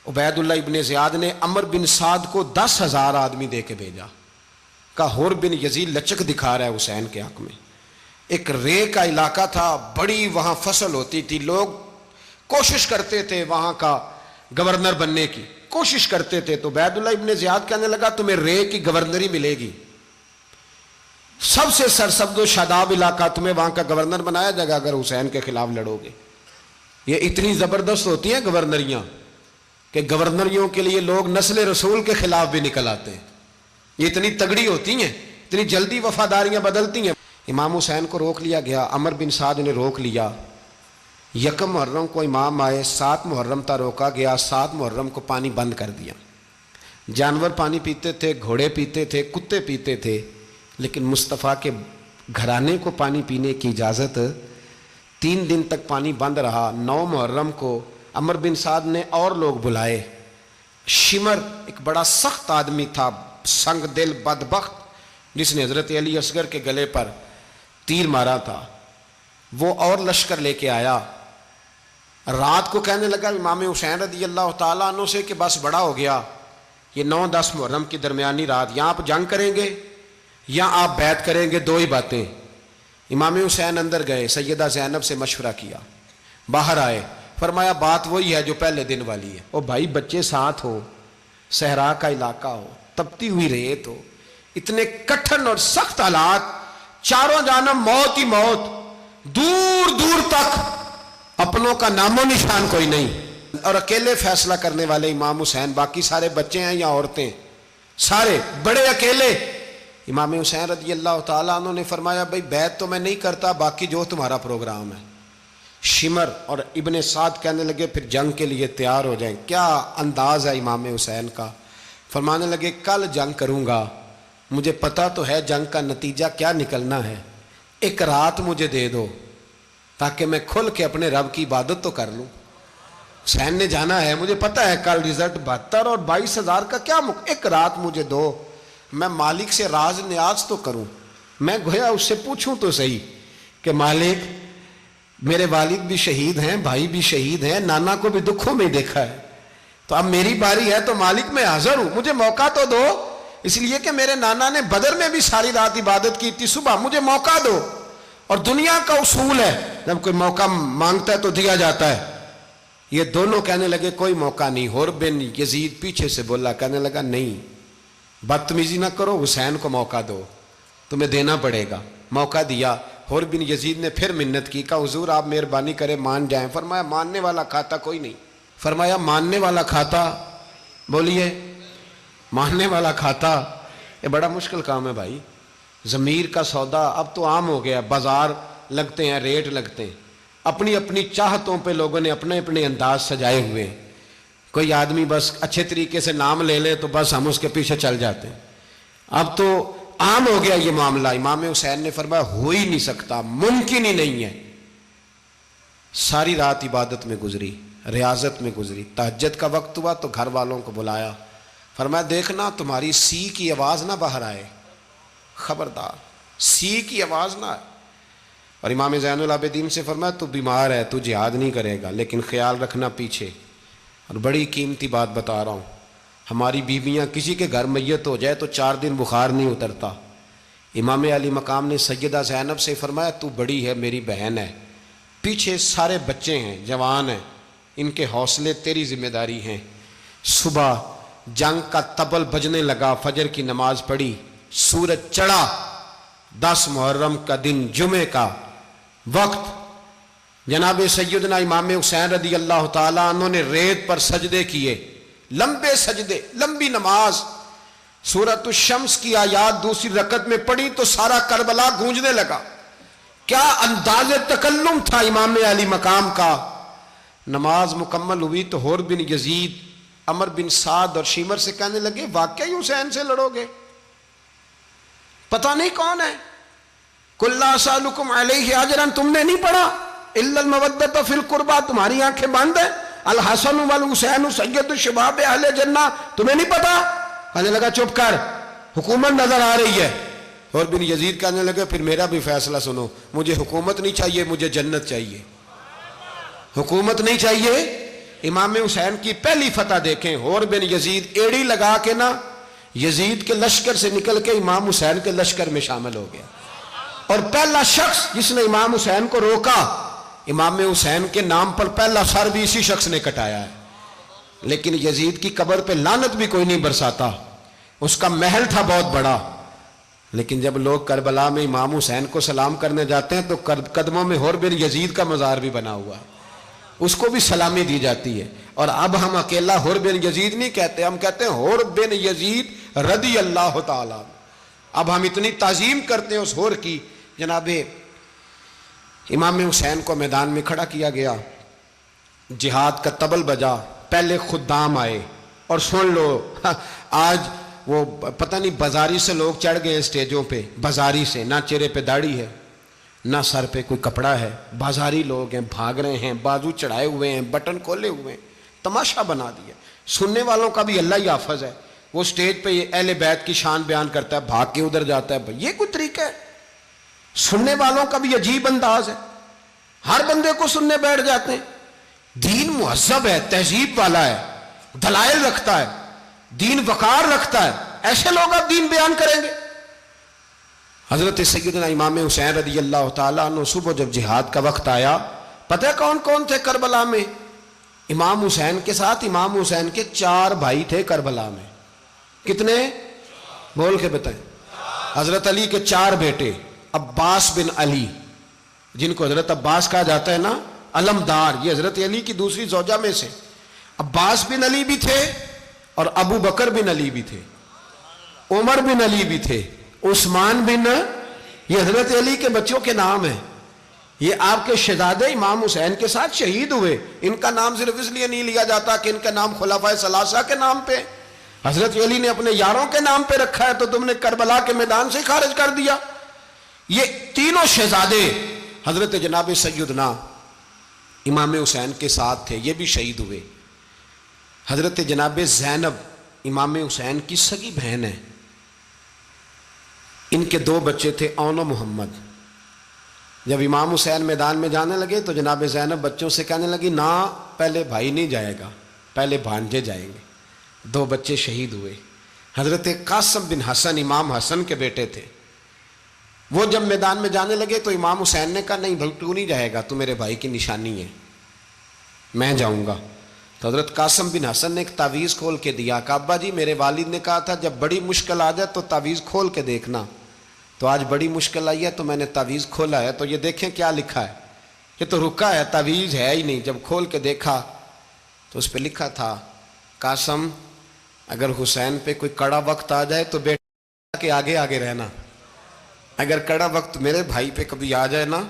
S1: عبید اللہ ابن زیاد نے عمر بن سعد کو 10,000 آدمی دے کے بھیجا، کہا حر بن یزید لچک دکھا رہا ہے حسین کے حق میں۔ ایک رے کا علاقہ تھا، بڑی وہاں فصل ہوتی تھی، لوگ کوشش کرتے تھے وہاں کا گورنر بننے کی، کوشش کرتے تھے۔ تو عبید اللہ ابن زیاد کہنے لگا تمہیں رے کی گورنری ملے گی، سب سے سرسبز و شاداب علاقہ، تمہیں وہاں کا گورنر بنایا جائے گا اگر حسین کے خلاف لڑو گے۔ یہ اتنی زبردست ہوتی ہیں گورنریاں کہ گورنریوں کے لیے لوگ نسل رسول کے خلاف بھی نکل آتے ہیں، یہ اتنی تگڑی ہوتی ہیں، اتنی جلدی وفاداریاں بدلتی ہیں۔ امام حسین کو روک لیا گیا، عمر بن سعد نے روک لیا۔ 1 محرم کو امام آئے، 7 محرم تا روکا گیا، 7 محرم کو پانی بند کر دیا۔ جانور پانی پیتے تھے، گھوڑے پیتے تھے، کتے پیتے تھے، لیکن مصطفیٰ کے گھرانے کو پانی پینے کی اجازت، 3 دن تک پانی بند رہا۔ 9 محرم کو عمر بن سعد نے اور لوگ بلائے۔ شمر ایک بڑا سخت آدمی تھا، سنگ دل بدبخت، جس نے حضرت علی اصغر کے گلے پر تیر مارا تھا، وہ اور لشکر لے کے آیا۔ رات کو کہنے لگا امام حسین رضی اللہ تعالیٰ عنہ سے کہ بس بڑا ہو گیا، یہ 9-10 محرم کی درمیانی رات، یا آپ جنگ کریں گے یا آپ بیعت کریں گے، 2 ہی باتیں۔ امام حسین اندر گئے، سیدہ زینب سے مشورہ کیا، باہر آئے، فرمایا بات وہی ہے جو پہلے دن والی ہے۔ او بھائی بچے ساتھ ہو، صحرا کا علاقہ ہو، تپتی ہوئی ریت ہو، اتنے کٹھن اور سخت حالات، چاروں جانب موت ہی موت، دور دور تک اپنوں کا نام و نشان کوئی نہیں، اور اکیلے فیصلہ کرنے والے امام حسین، باقی سارے بچے ہیں یا عورتیں، سارے بڑے اکیلے۔ امام حسین رضی اللہ تعالیٰ عنہ نے فرمایا بھائی بیعت تو میں نہیں کرتا، باقی جو تمہارا پروگرام ہے۔ شمر اور ابن سعد کہنے لگے پھر جنگ کے لیے تیار ہو جائیں۔ کیا انداز ہے امام حسین کا، فرمانے لگے کل جنگ کروں گا، مجھے پتا تو ہے جنگ کا نتیجہ کیا نکلنا ہے، 1 رات مجھے دے دو تاکہ میں کھل کے اپنے رب کی عبادت تو کر لوں۔ حسین نے جانا ہے، مجھے پتا ہے کل رزلٹ 72 اور 22,000 کا کیا 1 رات مجھے دو، میں مالک سے راز نیاز تو کروں، میں گویا اس سے پوچھوں تو صحیح کہ مالک میرے والد بھی شہید ہیں، بھائی بھی شہید ہیں، نانا کو بھی دکھوں میں دیکھا ہے، تو اب میری باری ہے تو مالک میں حاضر ہوں، مجھے موقع تو دو، اس لیے کہ میرے نانا نے بدر میں بھی ساری رات عبادت کی تھی، صبح مجھے موقع دو۔ اور دنیا کا اصول ہے جب کوئی موقع مانگتا ہے تو دیا جاتا ہے۔ یہ دونوں کہنے لگے کوئی موقع نہیں۔ حر بن یزید پیچھے سے بولا، کہنے لگا نہیں بدتمیزی نہ کرو، حسین کو موقع دو، تمہیں دینا پڑے گا۔ موقع دیا۔ حر بن یزید نے پھر منت کی، کہا حضور آپ مہربانی کریں مان جائیں۔ فرمایا ماننے والا کھاتا کوئی نہیں۔ فرمایا ماننے والا کھاتا، بولیے ماننے والا کھاتا، یہ بڑا مشکل کام ہے بھائی۔ ضمیر کا سودا اب تو عام ہو گیا، بازار لگتے ہیں، ریٹ لگتے ہیں، اپنی اپنی چاہتوں پہ لوگوں نے اپنے اپنے انداز سجائے ہوئے ہیں۔ کوئی آدمی بس اچھے طریقے سے نام لے لے تو بس ہم اس کے پیچھے چل جاتے ہیں، اب تو عام ہو گیا یہ معاملہ۔ امام حسین نے فرمایا ہو ہی نہیں سکتا، ممکن ہی نہیں ہے۔ ساری رات عبادت میں گزری، ریاضت میں گزری، تہجد کا وقت ہوا تو گھر والوں کو بلایا، فرمایا دیکھنا تمہاری سی کی آواز نہ باہر آئے، خبردار سی کی آواز نہ آئے۔ اور امام زین العابدین سے فرمایا تو بیمار ہے، تو جہاد نہیں کرے گا، لیکن خیال رکھنا پیچھے۔ اور بڑی قیمتی بات بتا رہا ہوں، ہماری بیویاں کسی کے گھر میت ہو جائے تو 4 دن بخار نہیں اترتا، امام علی مقام نے سیدہ زینب سے فرمایا تو بڑی ہے، میری بہن ہے، پیچھے سارے بچے ہیں، جوان ہیں، ان کے حوصلے تیری ذمہ داری ہیں۔ صبح جنگ کا طبل بجنے لگا، فجر کی نماز پڑھی، سورج چڑھا، 10 محرم کا دن، جمعے کا وقت، جناب سیدنا امام حسین رضی اللہ تعالیٰ عنہ نے ریت پر سجدے کیے، لمبے سجدے، لمبی نماز، سورۃ الشمس کی آیات دوسری رکعت میں پڑھی تو سارا کربلا گونجنے لگا۔ کیا انداز تکلم تھا امام علی مقام کا۔ نماز مکمل ہوئی تو حور بن یزید، عمر بن سعد اور شیمر سے کہنے لگے واقعی حسین سے لڑو گے؟ پتہ نہیں کون ہے۔ قُلْ لَا أَسْأَلُكُمْ عَلَيْهِ أَجْرًا، تم نے نہیں پڑھا إِلَّا الْمَوَدَّةَ فِي الْقُرْبَى، تمہاری آنکھیں بند ہیں، الحسن والحسین سید الشباب اہل جنہ، تمہیں نہیں پتا؟ کہنے لگا چپ کر، حکومت نظر آ رہی ہے۔ اور بن یزید کہنے لگے پھر میرا بھی فیصلہ سنو، مجھے حکومت نہیں چاہیے، مجھے جنت چاہیے۔ حکومت نہیں چاہیے۔ امام حسین کی پہلی فتح دیکھیں، اور بن یزید ایڑی لگا کے نا یزید کے لشکر سے نکل کے امام حسین کے لشکر میں شامل ہو گیا، اور پہلا شخص جس نے امام حسین کو روکا، امام حسین کے نام پر پہلا سر بھی اسی شخص نے کٹایا ہے۔ لیکن یزید کی قبر پہ لعنت بھی کوئی نہیں برساتا، اس کا محل تھا بہت بڑا، لیکن جب لوگ کربلا میں امام حسین کو سلام کرنے جاتے ہیں تو قدموں میں حور بن یزید کا مزار بھی بنا ہوا ہے، اس کو بھی سلامی دی جاتی ہے۔ اور اب ہم اکیلا حور بن یزید نہیں کہتے، ہم کہتے ہیں حور بن یزید رضی اللہ تعالیٰ۔ اب ہم اتنی تعظیم کرتے ہیں اس حور کی۔ جناب امام حسین کو میدان میں کھڑا کیا گیا، جہاد کا طبل بجا، پہلے خدام آئے، اور سن لو آج وہ پتہ نہیں بازاری سے لوگ چڑھ گئے اسٹیجوں پہ، بازاری سے، نہ چہرے پہ داڑھی ہے، نہ سر پہ کوئی کپڑا ہے، بازاری لوگ ہیں، بھاگ رہے ہیں، بازو چڑھائے ہوئے ہیں، بٹن کھولے ہوئے ہیں، تماشا بنا دیا۔ سننے والوں کا بھی اللہ ہی حافظ ہے، وہ سٹیج پہ اہل بیت کی شان بیان کرتا ہے، بھاگ کے ادھر جاتا ہے، یہ کوئی طریقہ ہے؟ سننے والوں کا بھی عجیب انداز ہے، ہر بندے کو سننے بیٹھ جاتے ہیں۔ دین مہذب ہے، تہذیب والا ہے، دلائل رکھتا ہے، دین وقار رکھتا ہے، ایسے لوگ اب دین بیان کریں گے؟ حضرت سیدنا امام حسین رضی اللہ تعالیٰ عنہ صبح جب جہاد کا وقت آیا، پتہ ہے کون کون تھے کربلا میں؟ امام حسین کے ساتھ امام حسین کے 4 بھائی تھے کربلا میں۔ کتنے؟ بول کے بتائیں۔ حضرت علی کے 4 بیٹے، عباس بن علی، جن کو حضرت عباس کہا جاتا ہے نا، علمدار، یہ حضرت علی کی دوسری زوجہ میں سے۔ عباس بن علی بھی تھے، اور ابو بکر بن علی بھی تھے، عمر بن علی بھی تھے، عثمان بن، یہ حضرت علی کے بچوں کے نام ہیں۔ یہ آپ کے شہزادے امام حسین کے ساتھ شہید ہوئے، ان کا نام صرف اس لیے نہیں لیا جاتا کہ ان کا نام خلفائے ثلاثہ کے نام پہ، حضرت علی نے اپنے یاروں کے نام پہ رکھا ہے، تو تم نے کربلا کے میدان سے خارج کر دیا۔ یہ تینوں شہزادے حضرت جناب سیدنا امام حسین کے ساتھ تھے، یہ بھی شہید ہوئے۔ حضرت جناب زینب امام حسین کی سگی بہن ہے، ان کے 2 بچے تھے، اون و محمد۔ جب امام حسین میدان میں جانے لگے تو جناب زینب بچوں سے کہنے لگی نہ، پہلے بھائی نہیں جائے گا، پہلے بھانجے جائیں گے۔ 2 بچے شہید ہوئے۔ حضرت قاسم بن حسن امام حسن کے بیٹے تھے، وہ جب میدان میں جانے لگے تو امام حسین نے کہا نہیں بھائی تو نہیں جائے گا، تو میرے بھائی کی نشانی ہے، میں جاؤں گا۔ تو حضرت قاسم بن حسن نے ایک تعویذ کھول کے دیا کہ ابا جی میرے والد نے کہا تھا جب بڑی مشکل آ جائے تو تعویذ کھول کے دیکھنا، تو آج بڑی مشکل آئی ہے تو میں نے تعویذ کھولا ہے، تو یہ دیکھیں کیا لکھا ہے، یہ تو رکا ہے، تعویذ ہے ہی نہیں۔ جب کھول کے دیکھا تو اس پہ لکھا تھا قاسم اگر حسین پہ کوئی کڑا وقت آ جائے تو بیٹا کے آگے آگے رہنا، اگر کڑا وقت میرے بھائی پہ کبھی آ جائے نا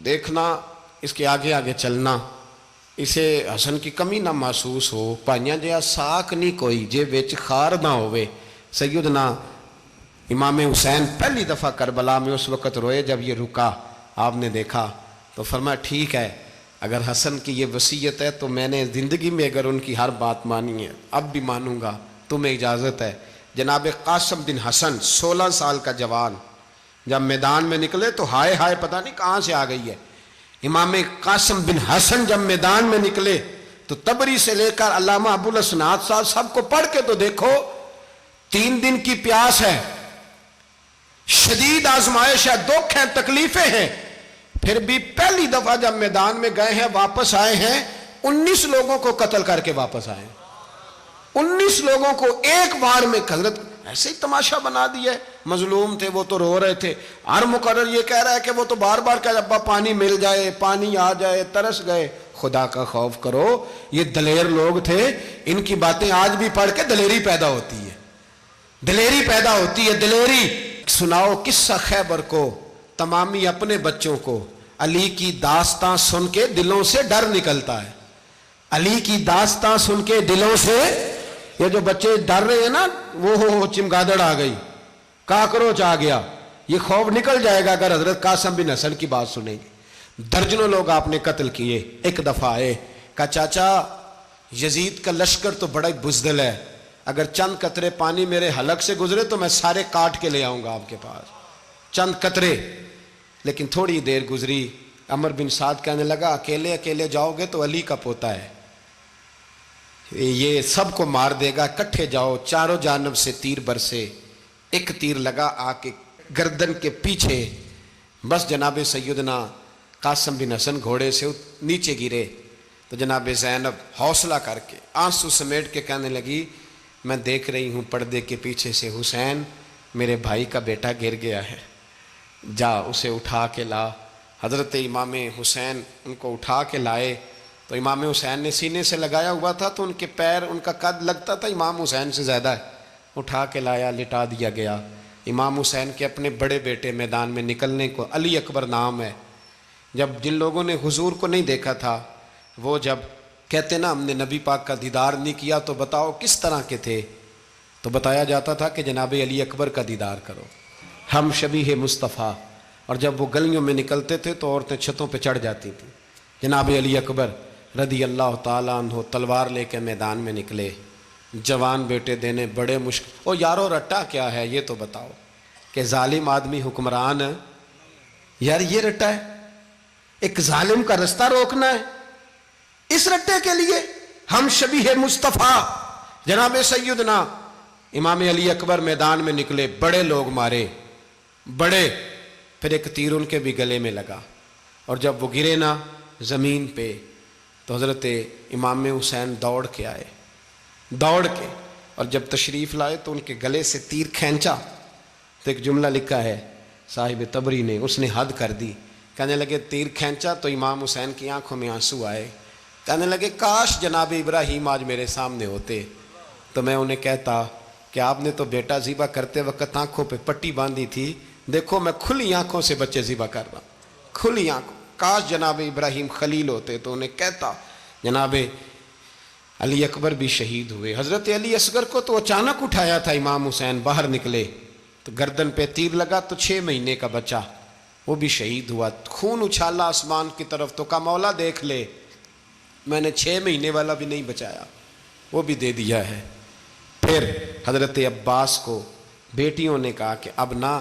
S1: دیکھنا اس کے آگے آگے چلنا، اسے حسن کی کمی نہ محسوس ہو، پائیاں جہا ساک نہیں کوئی جے وچ خار نہ ہوئے۔ سیدنا امام حسین پہلی دفعہ کربلا میں اس وقت روئے جب یہ رکا، آپ نے دیکھا تو فرمایا ٹھیک ہے، اگر حسن کی یہ وصیت ہے تو میں نے زندگی میں اگر ان کی ہر بات مانی ہے اب بھی مانوں گا، تمہیں اجازت ہے۔ جناب قاسم بن حسن 16 سال کا جوان جب میدان میں نکلے تو ہائے ہائے پتہ نہیں کہاں سے آ گئی ہے۔ امام قاسم بن حسن جب میدان میں نکلے تو تبری سے لے کر علامہ ابو الاسناد صاحب سب کو پڑھ کے تو دیکھو، 3 دن کی پیاس ہے، شدید آزمائش ہے، دکھ ہیں، تکلیفیں ہیں، پھر بھی پہلی دفعہ جب میدان میں گئے ہیں واپس آئے ہیں 19 لوگوں کو قتل کر کے واپس آئے ہیں۔ 19 لوگوں کو ایک بار میں حضرت ایسے ہی تماشا بنا دیا ہے۔ مظلوم تھے وہ تو رو رہے تھے، ہر مقرر یہ کہہ رہا ہے کہ وہ تو بار بار کہ ابا پانی مل جائے، پانی آ جائے، ترس گئے۔ خدا کا خوف کرو، یہ دلیر لوگ تھے، ان کی باتیں آج بھی پڑھ کے دلیری پیدا ہوتی ہے، دلیری پیدا ہوتی ہے، دلیری۔ سناؤ قصہ خیبر کو، تمامی اپنے بچوں کو علی کی داستاں سن کے دلوں سے ڈر نکلتا ہے، علی کی داستاں سن کے دلوں سے۔ یہ جو بچے ڈر رہے ہیں نا، وہ چمگادڑ آ گئی، کاکروچ آ گیا، یہ خوف نکل جائے گا اگر حضرت قاسم بن حسن کی بات سنیں گے۔ درجنوں لوگ آپ نے قتل کیے۔ ایک دفعہ آئے، کہا چاچا یزید کا لشکر تو بڑا بزدل ہے، اگر چند قطرے پانی میرے حلق سے گزرے تو میں سارے کاٹ کے لے آؤں گا آپ کے پاس، چند قطرے۔ لیکن تھوڑی دیر گزری، عمر بن سعد کہنے لگا اکیلے اکیلے جاؤ گے تو علی کا پوتا ہے، یہ سب کو مار دے گا، اکٹھے جاؤ۔ چاروں جانب سے تیر برسے، ایک تیر لگا آ کے گردن کے پیچھے، بس جناب سیدنا قاسم بن حسن گھوڑے سے نیچے گرے تو جناب زینب حوصلہ کر کے آنسو سمیٹ کے کہنے لگی میں دیکھ رہی ہوں پردے کے پیچھے سے حسین میرے بھائی کا بیٹا گر گیا ہے، جا اسے اٹھا کے لا۔ حضرت امام حسین ان کو اٹھا کے لائے تو امام حسین نے سینے سے لگایا ہوا تھا تو ان کے پیر، ان کا قد لگتا تھا امام حسین سے زیادہ ہے، اٹھا کے لایا، لٹا دیا گیا۔ امام حسین کے اپنے بڑے بیٹے میدان میں نکلنے کو، علی اکبر نام ہے، جب جن لوگوں نے حضور کو نہیں دیکھا تھا وہ جب کہتے نا ہم نے نبی پاک کا دیدار نہیں کیا تو بتاؤ کس طرح کے تھے، تو بتایا جاتا تھا کہ جناب علی اکبر کا دیدار کرو، ہم شبیہ مصطفیٰ۔ اور جب وہ گلیوں میں نکلتے تھے تو عورتیں چھتوں پہ چڑھ جاتی تھیں۔ جناب علی اکبر رضی اللہ تعالیٰ عنہ تلوار لے کے میدان میں نکلے، جوان بیٹے دینے بڑے مشکل۔ او یارو رٹا کیا ہے یہ تو بتاؤ، کہ ظالم آدمی حکمران ہے یار، یہ رٹا ہے، ایک ظالم کا رستہ روکنا ہے، اس رٹے کے لیے ہم شبیہ مصطفیٰ۔ جناب سیدنا امام علی اکبر میدان میں نکلے، بڑے لوگ مارے، بڑے، پھر ایک تیر ان کے بھی گلے میں لگا، اور جب وہ گرے نا زمین پہ تو حضرت امام حسین دوڑ کے آئے، دوڑ کے، اور جب تشریف لائے تو ان کے گلے سے تیر کھینچا تو ایک جملہ لکھا ہے صاحب تبری نے، اس نے حد کر دی، کہنے لگے تیر کھینچا تو امام حسین کی آنکھوں میں آنسو آئے، کہنے لگے کاش جناب ابراہیم آج میرے سامنے ہوتے تو میں انہیں کہتا کہ آپ نے تو بیٹا ذبح کرتے وقت آنکھوں پہ پٹی باندھی تھی، دیکھو میں کھلی آنکھوں سے بچے ذبح کر رہا ہوں، کھلی آنکھوں، کاش جناب ابراہیم خلیل ہوتے تو انہیں کہتا۔ جناب علی اکبر بھی شہید ہوئے۔ حضرت علی اصغر کو تو اچانک اٹھایا تھا امام حسین، باہر نکلے تو گردن پہ تیر لگا تو 6 مہینے کا بچہ وہ بھی شہید ہوا، خون اچھالا آسمان کی طرف تو کہا مولا دیکھ لے میں نے 6 مہینے والا بھی نہیں بچایا، وہ بھی دے دیا ہے۔ پھر حضرت عباس کو بیٹیوں نے کہا کہ اب نہ،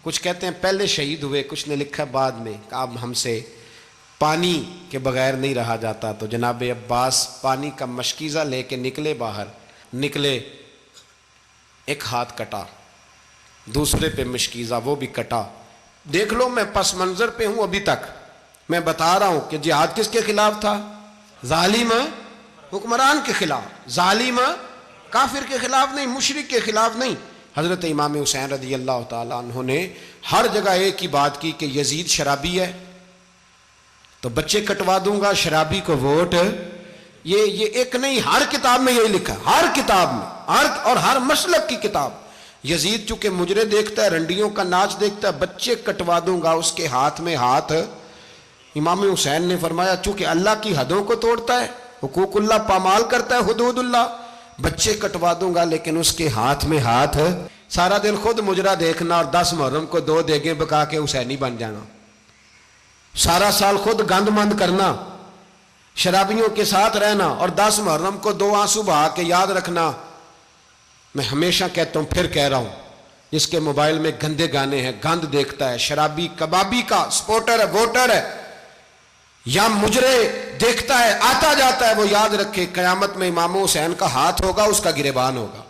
S1: کچھ کہتے ہیں پہلے شہید ہوئے، کچھ نے لکھا بعد میں، کہ اب ہم سے پانی کے بغیر نہیں رہا جاتا، تو جناب عباس پانی کا مشکیزہ لے کے نکلے، باہر نکلے، ایک ہاتھ کٹا، دوسرے پہ مشکیزہ وہ بھی کٹا۔ دیکھ لو میں پس منظر پہ ہوں ابھی تک، میں بتا رہا ہوں کہ جہاد کس کے خلاف تھا؟ ظالم حکمران کے خلاف، ظالم کافر کے خلاف نہیں، مشرک کے خلاف نہیں۔ حضرت امام حسین رضی اللہ تعالیٰ عنہ نے ہر جگہ ایک ہی بات کی کہ یزید شرابی ہے تو بچے کٹوا دوں گا، شرابی کو ووٹ۔ یہ ایک نہیں، ہر کتاب میں یہی لکھا، ہر کتاب میں، اور ہر مسلک کی کتاب۔ یزید چونکہ مجرے دیکھتا ہے، رنڈیوں کا ناچ دیکھتا ہے، بچے کٹوا دوں گا، اس کے ہاتھ میں ہاتھ۔ امام حسین نے فرمایا چونکہ اللہ کی حدوں کو توڑتا ہے، حقوق اللہ پامال کرتا ہے، حدود اللہ، بچے کٹوا دوں گا لیکن اس کے ہاتھ میں ہاتھ۔ سارا دن خود مجرا دیکھنا اور 10 محرم کو 2 دیگیں پکا کے حسینی بن جانا، سارا سال خود گند مند کرنا، شرابیوں کے ساتھ رہنا، اور 10 محرم کو 2 آنسو بہا کے یاد رکھنا۔ میں ہمیشہ کہتا ہوں، پھر کہہ رہا ہوں، جس کے موبائل میں گندے گانے ہیں، گند دیکھتا ہے، شرابی کبابی کا سپورٹر ہے، ووٹر ہے، یا مجرے دیکھتا ہے آتا جاتا ہے، وہ یاد رکھے قیامت میں امام حسین کا ہاتھ ہوگا، اس کا گریبان ہوگا۔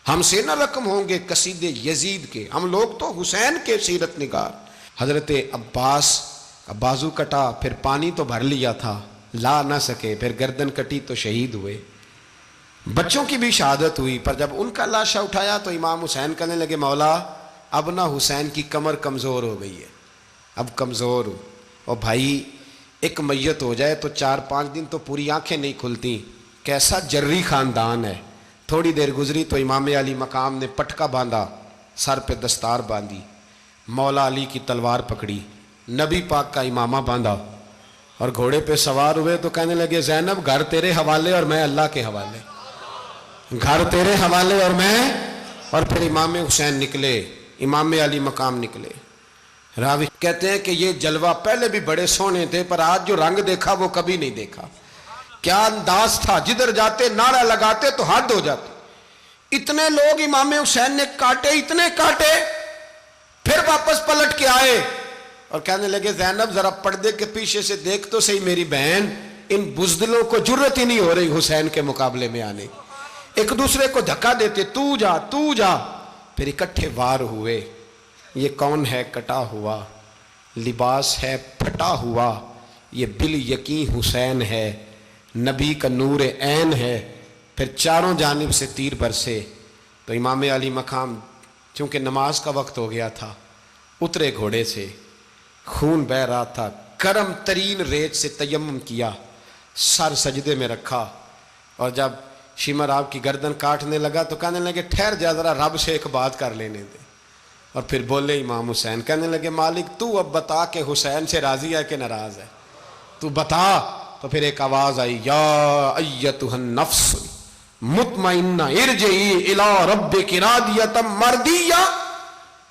S2: ہم سے نہ رقم ہوں گے قصیدے یزید کے، ہم لوگ تو حسین کے سیرت نگار۔ حضرت عباس کا بازو کٹا، پھر پانی تو بھر لیا تھا، لا نہ سکے، پھر گردن کٹی تو شہید ہوئے۔ بچوں کی بھی شہادت ہوئی، پر جب ان کا لاشا اٹھایا تو امام حسین کہنے لگے مولا اب نہ حسین کی کمر کمزور ہو گئی ہے، اب کمزور ہو۔ اور بھائی ایک میت ہو جائے تو 4-5 دن تو پوری آنکھیں نہیں کھلتی، کیسا جری خاندان ہے۔ تھوڑی دیر گزری تو امام علی مقام نے پٹکا باندھا، سر پہ دستار باندھی، مولا علی کی تلوار پکڑی، نبی پاک کا امامہ باندھا اور گھوڑے پہ سوار ہوئے تو کہنے لگے زینب گھر تیرے حوالے اور میں اللہ کے حوالے، گھر تیرے حوالے اور میں۔ اور پھر امام حسین نکلے، امام علی مقام نکلے۔ راوی کہتے ہیں کہ یہ جلوہ پہلے بھی بڑے سونے تھے، پر آج جو رنگ دیکھا وہ کبھی نہیں دیکھا۔ کیا انداز تھا، جدھر جاتے نعرہ لگاتے تو حد ہو جاتے۔ اتنے لوگ امام حسین نے کاٹے، اتنے کاٹے، پھر واپس پلٹ کے آئے اور کہنے لگے زینب ذرا پردے کے پیچھے سے دیکھ تو صحیح میری بہن، ان بزدلوں کو جرت ہی نہیں ہو رہی حسین کے مقابلے میں آنے، ایک دوسرے کو دھکا دیتے، تو جا تو جا۔ پھر اکٹھے وار ہوئے۔ یہ کون ہے کٹا ہوا، لباس ہے پھٹا ہوا، یہ بال یقین حسین ہے، نبی کا نور عین ہے۔ پھر چاروں جانب سے تیر برسے تو امام علی مقام چونکہ نماز کا وقت ہو گیا تھا، اترے گھوڑے سے، خون بہہ رہا تھا، گرم ترین ریت سے تیمم کیا، سر سجدے میں رکھا، اور جب شمر آپ کی گردن کاٹنے لگا تو کہنے لگے ٹھہر جا ذرا رب سے ایک بات کر لینے دے۔ اور پھر بولے امام حسین، کہنے لگے مالک تو اب بتا کہ حسین سے راضی ہے کہ ناراض ہے، تو بتا۔ تو پھر ایک آواز آئی، یا ایتھا النفس مطمئنہ ارجعی الی ربک راضیۃ مرضیہ،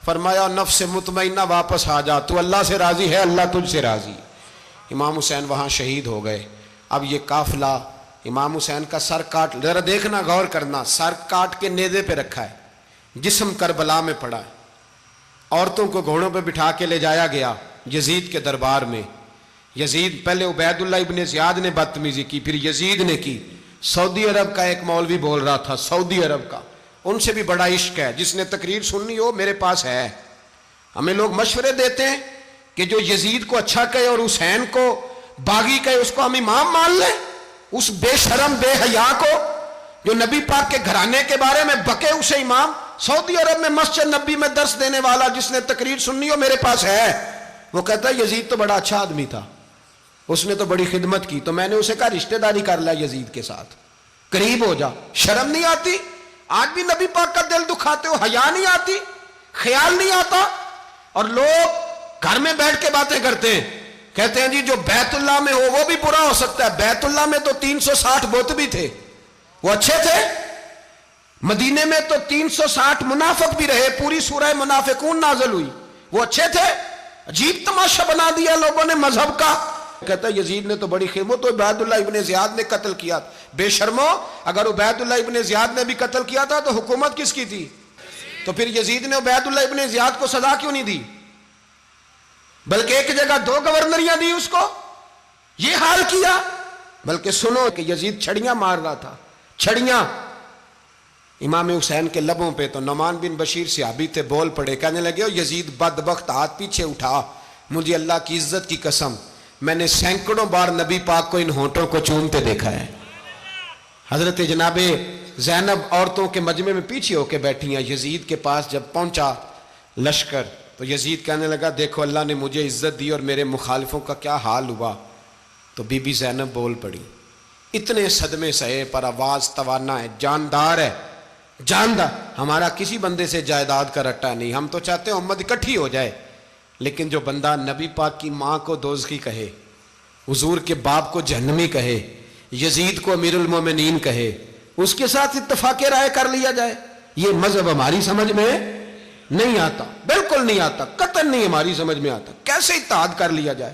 S2: فرمایا نفس مطمئنہ واپس آ جا، تو اللہ سے راضی ہے، اللہ تجھ سے راضی۔ امام حسین وہاں شہید ہو گئے۔ اب یہ قافلہ امام حسین کا سر کاٹ، ذرا دیکھنا غور کرنا، سر کاٹ کے نیزے پہ رکھا ہے، جسم کربلا میں پڑا ہے، عورتوں کو گھوڑوں پہ بٹھا کے لے جایا گیا یزید کے دربار میں۔ یزید پہلے عبید اللہ ابن زیاد نے بدتمیزی کی، پھر یزید نے کی۔ سعودی عرب کا ایک مولوی بول رہا تھا، سعودی عرب کا، ان سے بھی بڑا عشق ہے، جس نے تقریر سننی ہو میرے پاس ہے۔ ہمیں لوگ مشورے دیتے ہیں کہ جو یزید کو اچھا کہے اور حسین کو باغی کہے اس کو ہم امام مان لیں، اس بے شرم بے حیا کو جو نبی پاک کے گھرانے کے بارے میں بکے اسے امام۔ سعودی عرب میں مسجد نبی میں درس دینے والا جس نے تقریر سننی ہو میرے پاس ہے، وہ کہتا ہے یزید تو بڑا اچھا آدمی تھا، اس نے تو بڑی خدمت کی، تو میں نے اسے کہا رشتہ داری کر لیا یزید کے ساتھ، قریب ہو جا۔ شرم نہیں آتی؟ آج بھی نبی پاک کا دل دکھاتے ہو، حیا نہیں آتی، خیال نہیں آتا؟ اور لوگ گھر میں بیٹھ کے باتیں کرتے ہیں، کہتے ہیں جی جو بیت اللہ میں ہو وہ بھی برا ہو سکتا ہے۔ بیت اللہ میں تو 360 بت بھی تھے، وہ اچھے تھے۔ مدینے میں تو 360 منافق بھی رہے، پوری سورہ منافقون نازل ہوئی، وہ اچھے تھے۔ عجیب تماشا بنا دیا لوگوں نے مذہب کا۔ کہتا ہے یزید نے تو بڑی خدمت، تو عبید اللہ ابن زیاد نے قتل کیا۔ بے شرمو، اگر عبید اللہ ابن زیاد نے بھی قتل کیا تھا تو حکومت کس کی تھی؟ تو پھر یزید نے عبید اللہ ابن زیاد کو سزا کیوں نہیں دی، بلکہ ایک جگہ 2 گورنریاں دی اس کو؟ یہ حال کیا۔ بلکہ سنو کہ یزید چھڑیاں مار رہا تھا، چھڑیاں امام حسین کے لبوں پہ۔ تو نعمان بن بشیر صحابی تھے، بول پڑے، کہنے لگے یزید بدبخت، ہاتھ پیچھے اٹھا، مجھے اللہ کی عزت کی قسم میں نے سینکڑوں بار نبی پاک کو ان ہونٹوں کو چومتے دیکھا ہے۔ حضرت جناب زینب عورتوں کے مجمع میں پیچھے ہو کے بیٹھی ہیں۔ یزید کے پاس جب پہنچا لشکر تو یزید کہنے لگا دیکھو اللہ نے مجھے عزت دی اور میرے مخالفوں کا کیا حال ہوا۔ تو بی بی زینب بول پڑی، اتنے صدمے سہے پر آواز توانا ہے، جاندار ہے، جاندار۔ ہمارا کسی بندے سے جائیداد کا رٹا نہیں، ہم تو چاہتے ہیں امت اکٹھی ہو جائے، لیکن جو بندہ نبی پاک کی ماں کو دوزخی کہے، حضور کے باپ کو جہنمی کہے، یزید کو امیر المومنین کہے، اس کے ساتھ اتفاق رائے کر لیا جائے، یہ مذہب ہماری سمجھ میں نہیں آتا، بالکل نہیں آتا، قطعاً نہیں ہماری سمجھ میں آتا۔ کیسے اتحاد کر لیا جائے؟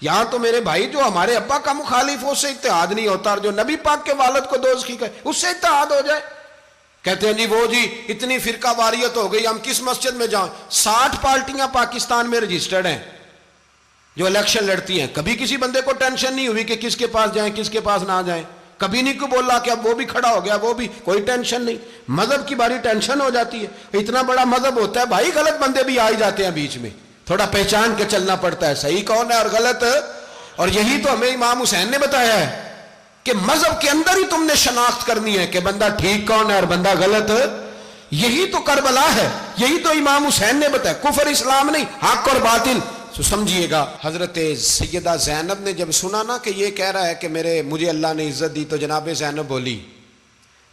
S2: یہاں تو میرے بھائی جو ہمارے ابا کا مخالف ہو اس سے اتحاد نہیں ہوتا، اور جو نبی پاک کے والد کو دوزخی کہے اس سے اتحاد ہو جائے۔ کہتے ہیں جی وہ جی اتنی فرقہ واریت ہو گئی، ہم کس مسجد میں جائیں؟ 60 پارٹیاں پاکستان میں رجسٹرڈ ہیں جو الیکشن لڑتی ہیں، کبھی کسی بندے کو ٹینشن نہیں ہوئی کہ کس کے پاس جائیں کس کے پاس نہ جائیں۔ کبھی نہیں کوئی بولا کہ اب وہ بھی کھڑا ہو گیا, وہ بھی, کوئی ٹینشن نہیں. مذہب کی باری ٹینشن ہو جاتی ہے. اتنا بڑا مذہب ہوتا ہے بھائی, غلط بندے بھی آ ہی جاتے ہیں بیچ میں, تھوڑا پہچان کے چلنا پڑتا ہے صحیح کون ہے اور غلط. اور یہی تو ہمیں امام حسین نے بتایا ہے کہ مذہب کے اندر ہی تم نے شناخت کرنی ہے کہ بندہ ٹھیک کون ہے اور بندہ غلط. یہی تو کربلا ہے, یہی تو امام حسین نے بتایا, کفر اسلام نہیں, حق اور باطل. تو سمجھیے گا, حضرت سیدہ زینب نے جب سنا نا کہ یہ کہہ رہا ہے کہ مجھے اللہ نے عزت دی, تو جناب زینب بولی,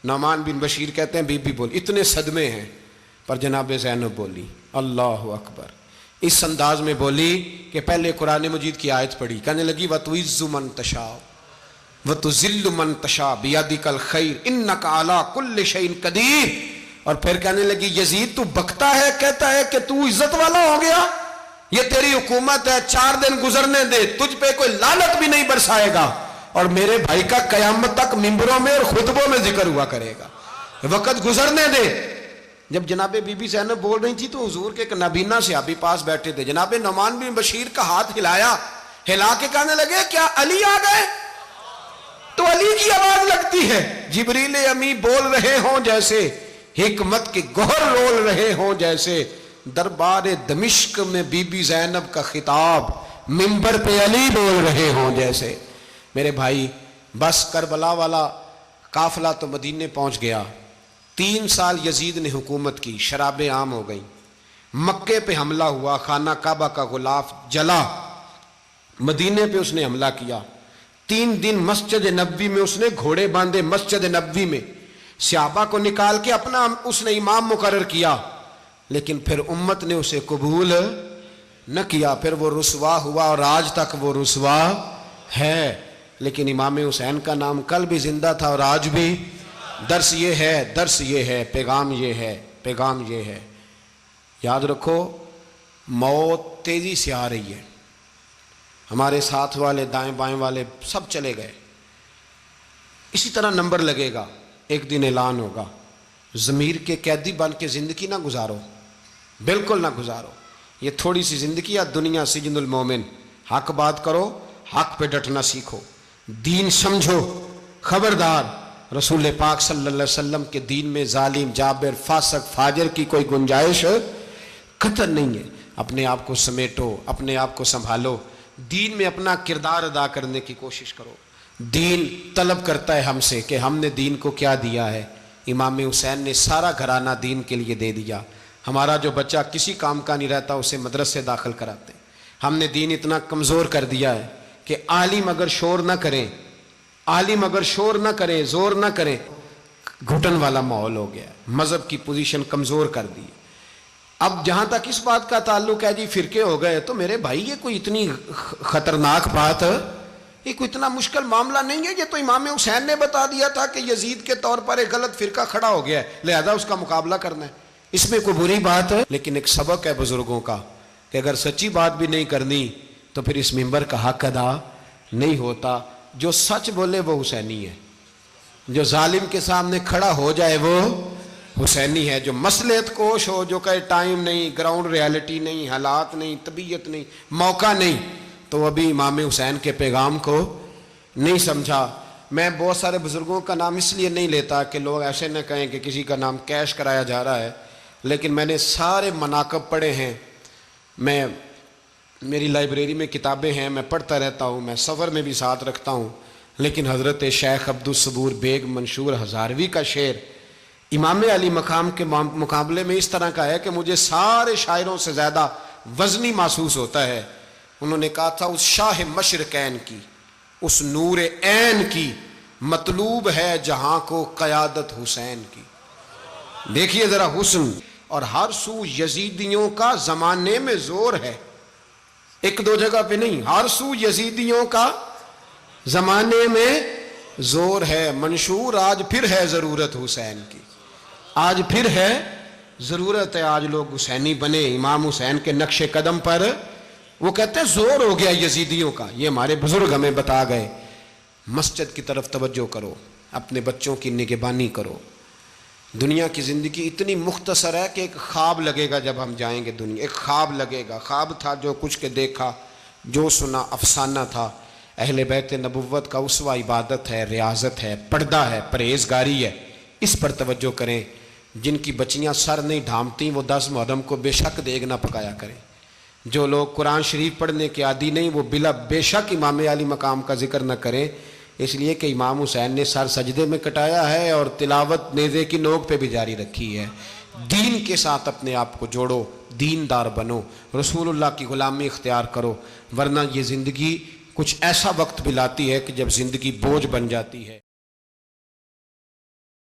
S2: نعمان بن بشیر کہتے ہیں بی بی بولی, اتنے صدمے ہیں پر جناب زینب بولی اللہ اکبر, اس انداز میں بولی کہ پہلے قرآن مجید کی آیت پڑھی, کہنے لگی وَتُعِزُّ مَن تَشَاءُ وَتُذِلُّ مَن تَشَاءُ بِيَدِكَ الْخَيْرُ إِنَّكَ عَلَىٰ كُلِّ شَيْءٍ قَدِيرٌ. اور پھر کہنے لگی یزید تو بکتا ہے, کہتا ہے کہ تو عزت والا ہو گیا, یہ تیری حکومت ہے, 4 دن گزرنے دے, تجھ پہ کوئی لعنت بھی نہیں برسائے گا, اور میرے بھائی کا قیامت تک ممبروں میں اور خطبوں میں ذکر ہوا کرے گا, وقت گزرنے دے. جب جناب بی بی زینب بول رہی تھی تو حضور کے ایک نابینا صحابی پاس بیٹھے تھے, جناب نعمان بن بشیر کا ہاتھ ہلایا, ہلا کے کہنے لگے کیا علی آ گئے؟ تو علی کی آواز لگتی ہے, جبریل امی بول رہے ہوں جیسے, حکمت کے گوہر رول رہے ہوں جیسے, دربار دمشق میں بی بی زینب کا خطاب, منبر پہ علی بول رہے ہوں جیسے. میرے بھائی بس کربلا والا قافلہ تو مدینے پہنچ گیا, 3 سال یزید نے حکومت کی, شرابیں عام ہو گئیں, مکے پہ حملہ ہوا, خانہ کعبہ کا غلاف جلا, مدینے پہ اس نے حملہ کیا, 3 دن مسجد نبوی میں اس نے گھوڑے باندھے, مسجد نبوی میں صحابہ کو نکال کے اپنا اس نے امام مقرر کیا, لیکن پھر امت نے اسے قبول نہ کیا, پھر وہ رسوا ہوا اور آج تک وہ رسوا ہے. لیکن امام حسین کا نام کل بھی زندہ تھا اور آج بھی. درس یہ ہے, پیغام یہ ہے, یاد رکھو موت تیزی سے آ رہی ہے. ہمارے ساتھ والے دائیں بائیں والے سب چلے گئے, اسی طرح نمبر لگے گا, ایک دن اعلان ہوگا. ضمیر کے قیدی بن کے زندگی نہ گزارو, بالکل نہ گزارو. یہ تھوڑی سی زندگی ہے, دنیا سجن المومن. حق بات کرو, حق پہ ڈٹنا سیکھو, دین سمجھو. خبردار, رسول پاک صلی اللہ علیہ وسلم کے دین میں ظالم, جابر, فاسق, فاجر کی کوئی گنجائش قطع نہیں ہے. اپنے آپ کو سمیٹو, اپنے آپ کو سنبھالو, دین میں اپنا کردار ادا کرنے کی کوشش کرو. دین طلب کرتا ہے ہم سے کہ ہم نے دین کو کیا دیا ہے. امام حسین نے سارا گھرانہ دین کے لیے دے دیا. ہمارا جو بچہ کسی کام کا نہیں رہتا اسے مدرسے داخل کراتے ہیں. ہم نے دین اتنا کمزور کر دیا ہے کہ عالم اگر شور نہ کریں, زور نہ کریں, گھٹن والا ماحول ہو گیا. مذہب کی پوزیشن کمزور کر دی. اب جہاں تک اس بات کا تعلق ہے جی فرقے ہو گئے, تو میرے بھائی یہ کوئی اتنی خطرناک بات ہے, یہ کوئی اتنا مشکل معاملہ نہیں ہے. یہ تو امام حسین نے بتا دیا تھا کہ یزید کے طور پر ایک غلط فرقہ کھڑا ہو گیا ہے, لہذا اس کا مقابلہ کرنا ہے. اس میں کوئی بری بات ہے, لیکن ایک سبق ہے بزرگوں کا کہ اگر سچی بات بھی نہیں کرنی تو پھر اس منبر کا حق ادا نہیں ہوتا. جو سچ بولے وہ حسینی ہے, جو ظالم کے سامنے کھڑا ہو جائے وہ حسینی ہے. جو مصلحت کوش ہو, جو کہے ٹائم نہیں, گراؤنڈ ریالٹی نہیں, حالات نہیں, طبیعت نہیں, موقع نہیں, تو ابھی امام حسین کے پیغام کو نہیں سمجھا. میں بہت سارے بزرگوں کا نام اس لیے نہیں لیتا کہ لوگ ایسے نہ کہیں کہ کسی کا نام کیش کرایا جا رہا ہے, لیکن میں نے سارے مناقب پڑھے ہیں. میری لائبریری میں کتابیں ہیں, میں پڑھتا رہتا ہوں, میں سفر میں بھی ساتھ رکھتا ہوں. لیکن حضرت شیخ عبدالصبور بیگ منشور ہزاروی کا شعر امام علی مقام کے مقابلے میں اس طرح کا ہے کہ مجھے سارے شاعروں سے زیادہ وزنی محسوس ہوتا ہے. انہوں نے کہا تھا اس شاہ مشرقین کی, اس نور عین کی, مطلوب ہے جہاں کو قیادت حسین کی. دیکھیے ذرا حسن. اور ہر سو یزیدیوں کا زمانے میں زور ہے, ایک دو جگہ پہ نہیں, ہر سو یزیدیوں کا زمانے میں زور ہے. منشور آج پھر ہے ضرورت حسین کی, آج پھر ہے ضرورت ہے, آج لوگ حسینی بنے امام حسین کے نقش قدم پر. وہ کہتے ہیں زور ہو گیا یزیدیوں کا, یہ ہمارے بزرگ ہمیں بتا گئے. مسجد کی طرف توجہ کرو, اپنے بچوں کی نگہبانی کرو. دنیا کی زندگی اتنی مختصر ہے کہ ایک خواب لگے گا جب ہم جائیں گے دنیا, ایک خواب لگے گا. خواب تھا جو کچھ کے دیکھا, جو سنا افسانہ تھا. اہل بیت نبوت کا اسوہ عبادت ہے، ریاضت ہے، پردہ ہے، پرہیزگاری ہے، اس پر توجہ کریں۔ جن کی بچیاں سر نہیں ڈھانپتیں وہ 10 محرم کو بے شک دیگ نہ پکایا کریں۔ جو لوگ قرآن شریف پڑھنے کے عادی نہیں وہ بے شک امام علی مقام کا ذکر نہ کریں، اس لیے کہ امام حسین نے سر سجدے میں کٹایا ہے اور تلاوت نیزے کی نوک پہ بھی جاری رکھی ہے۔ دین کے ساتھ اپنے آپ کو جوڑو، دیندار بنو، رسول اللہ کی غلامی اختیار کرو، ورنہ یہ زندگی کچھ ایسا وقت بھی لاتی ہے کہ جب زندگی بوجھ بن جاتی ہے۔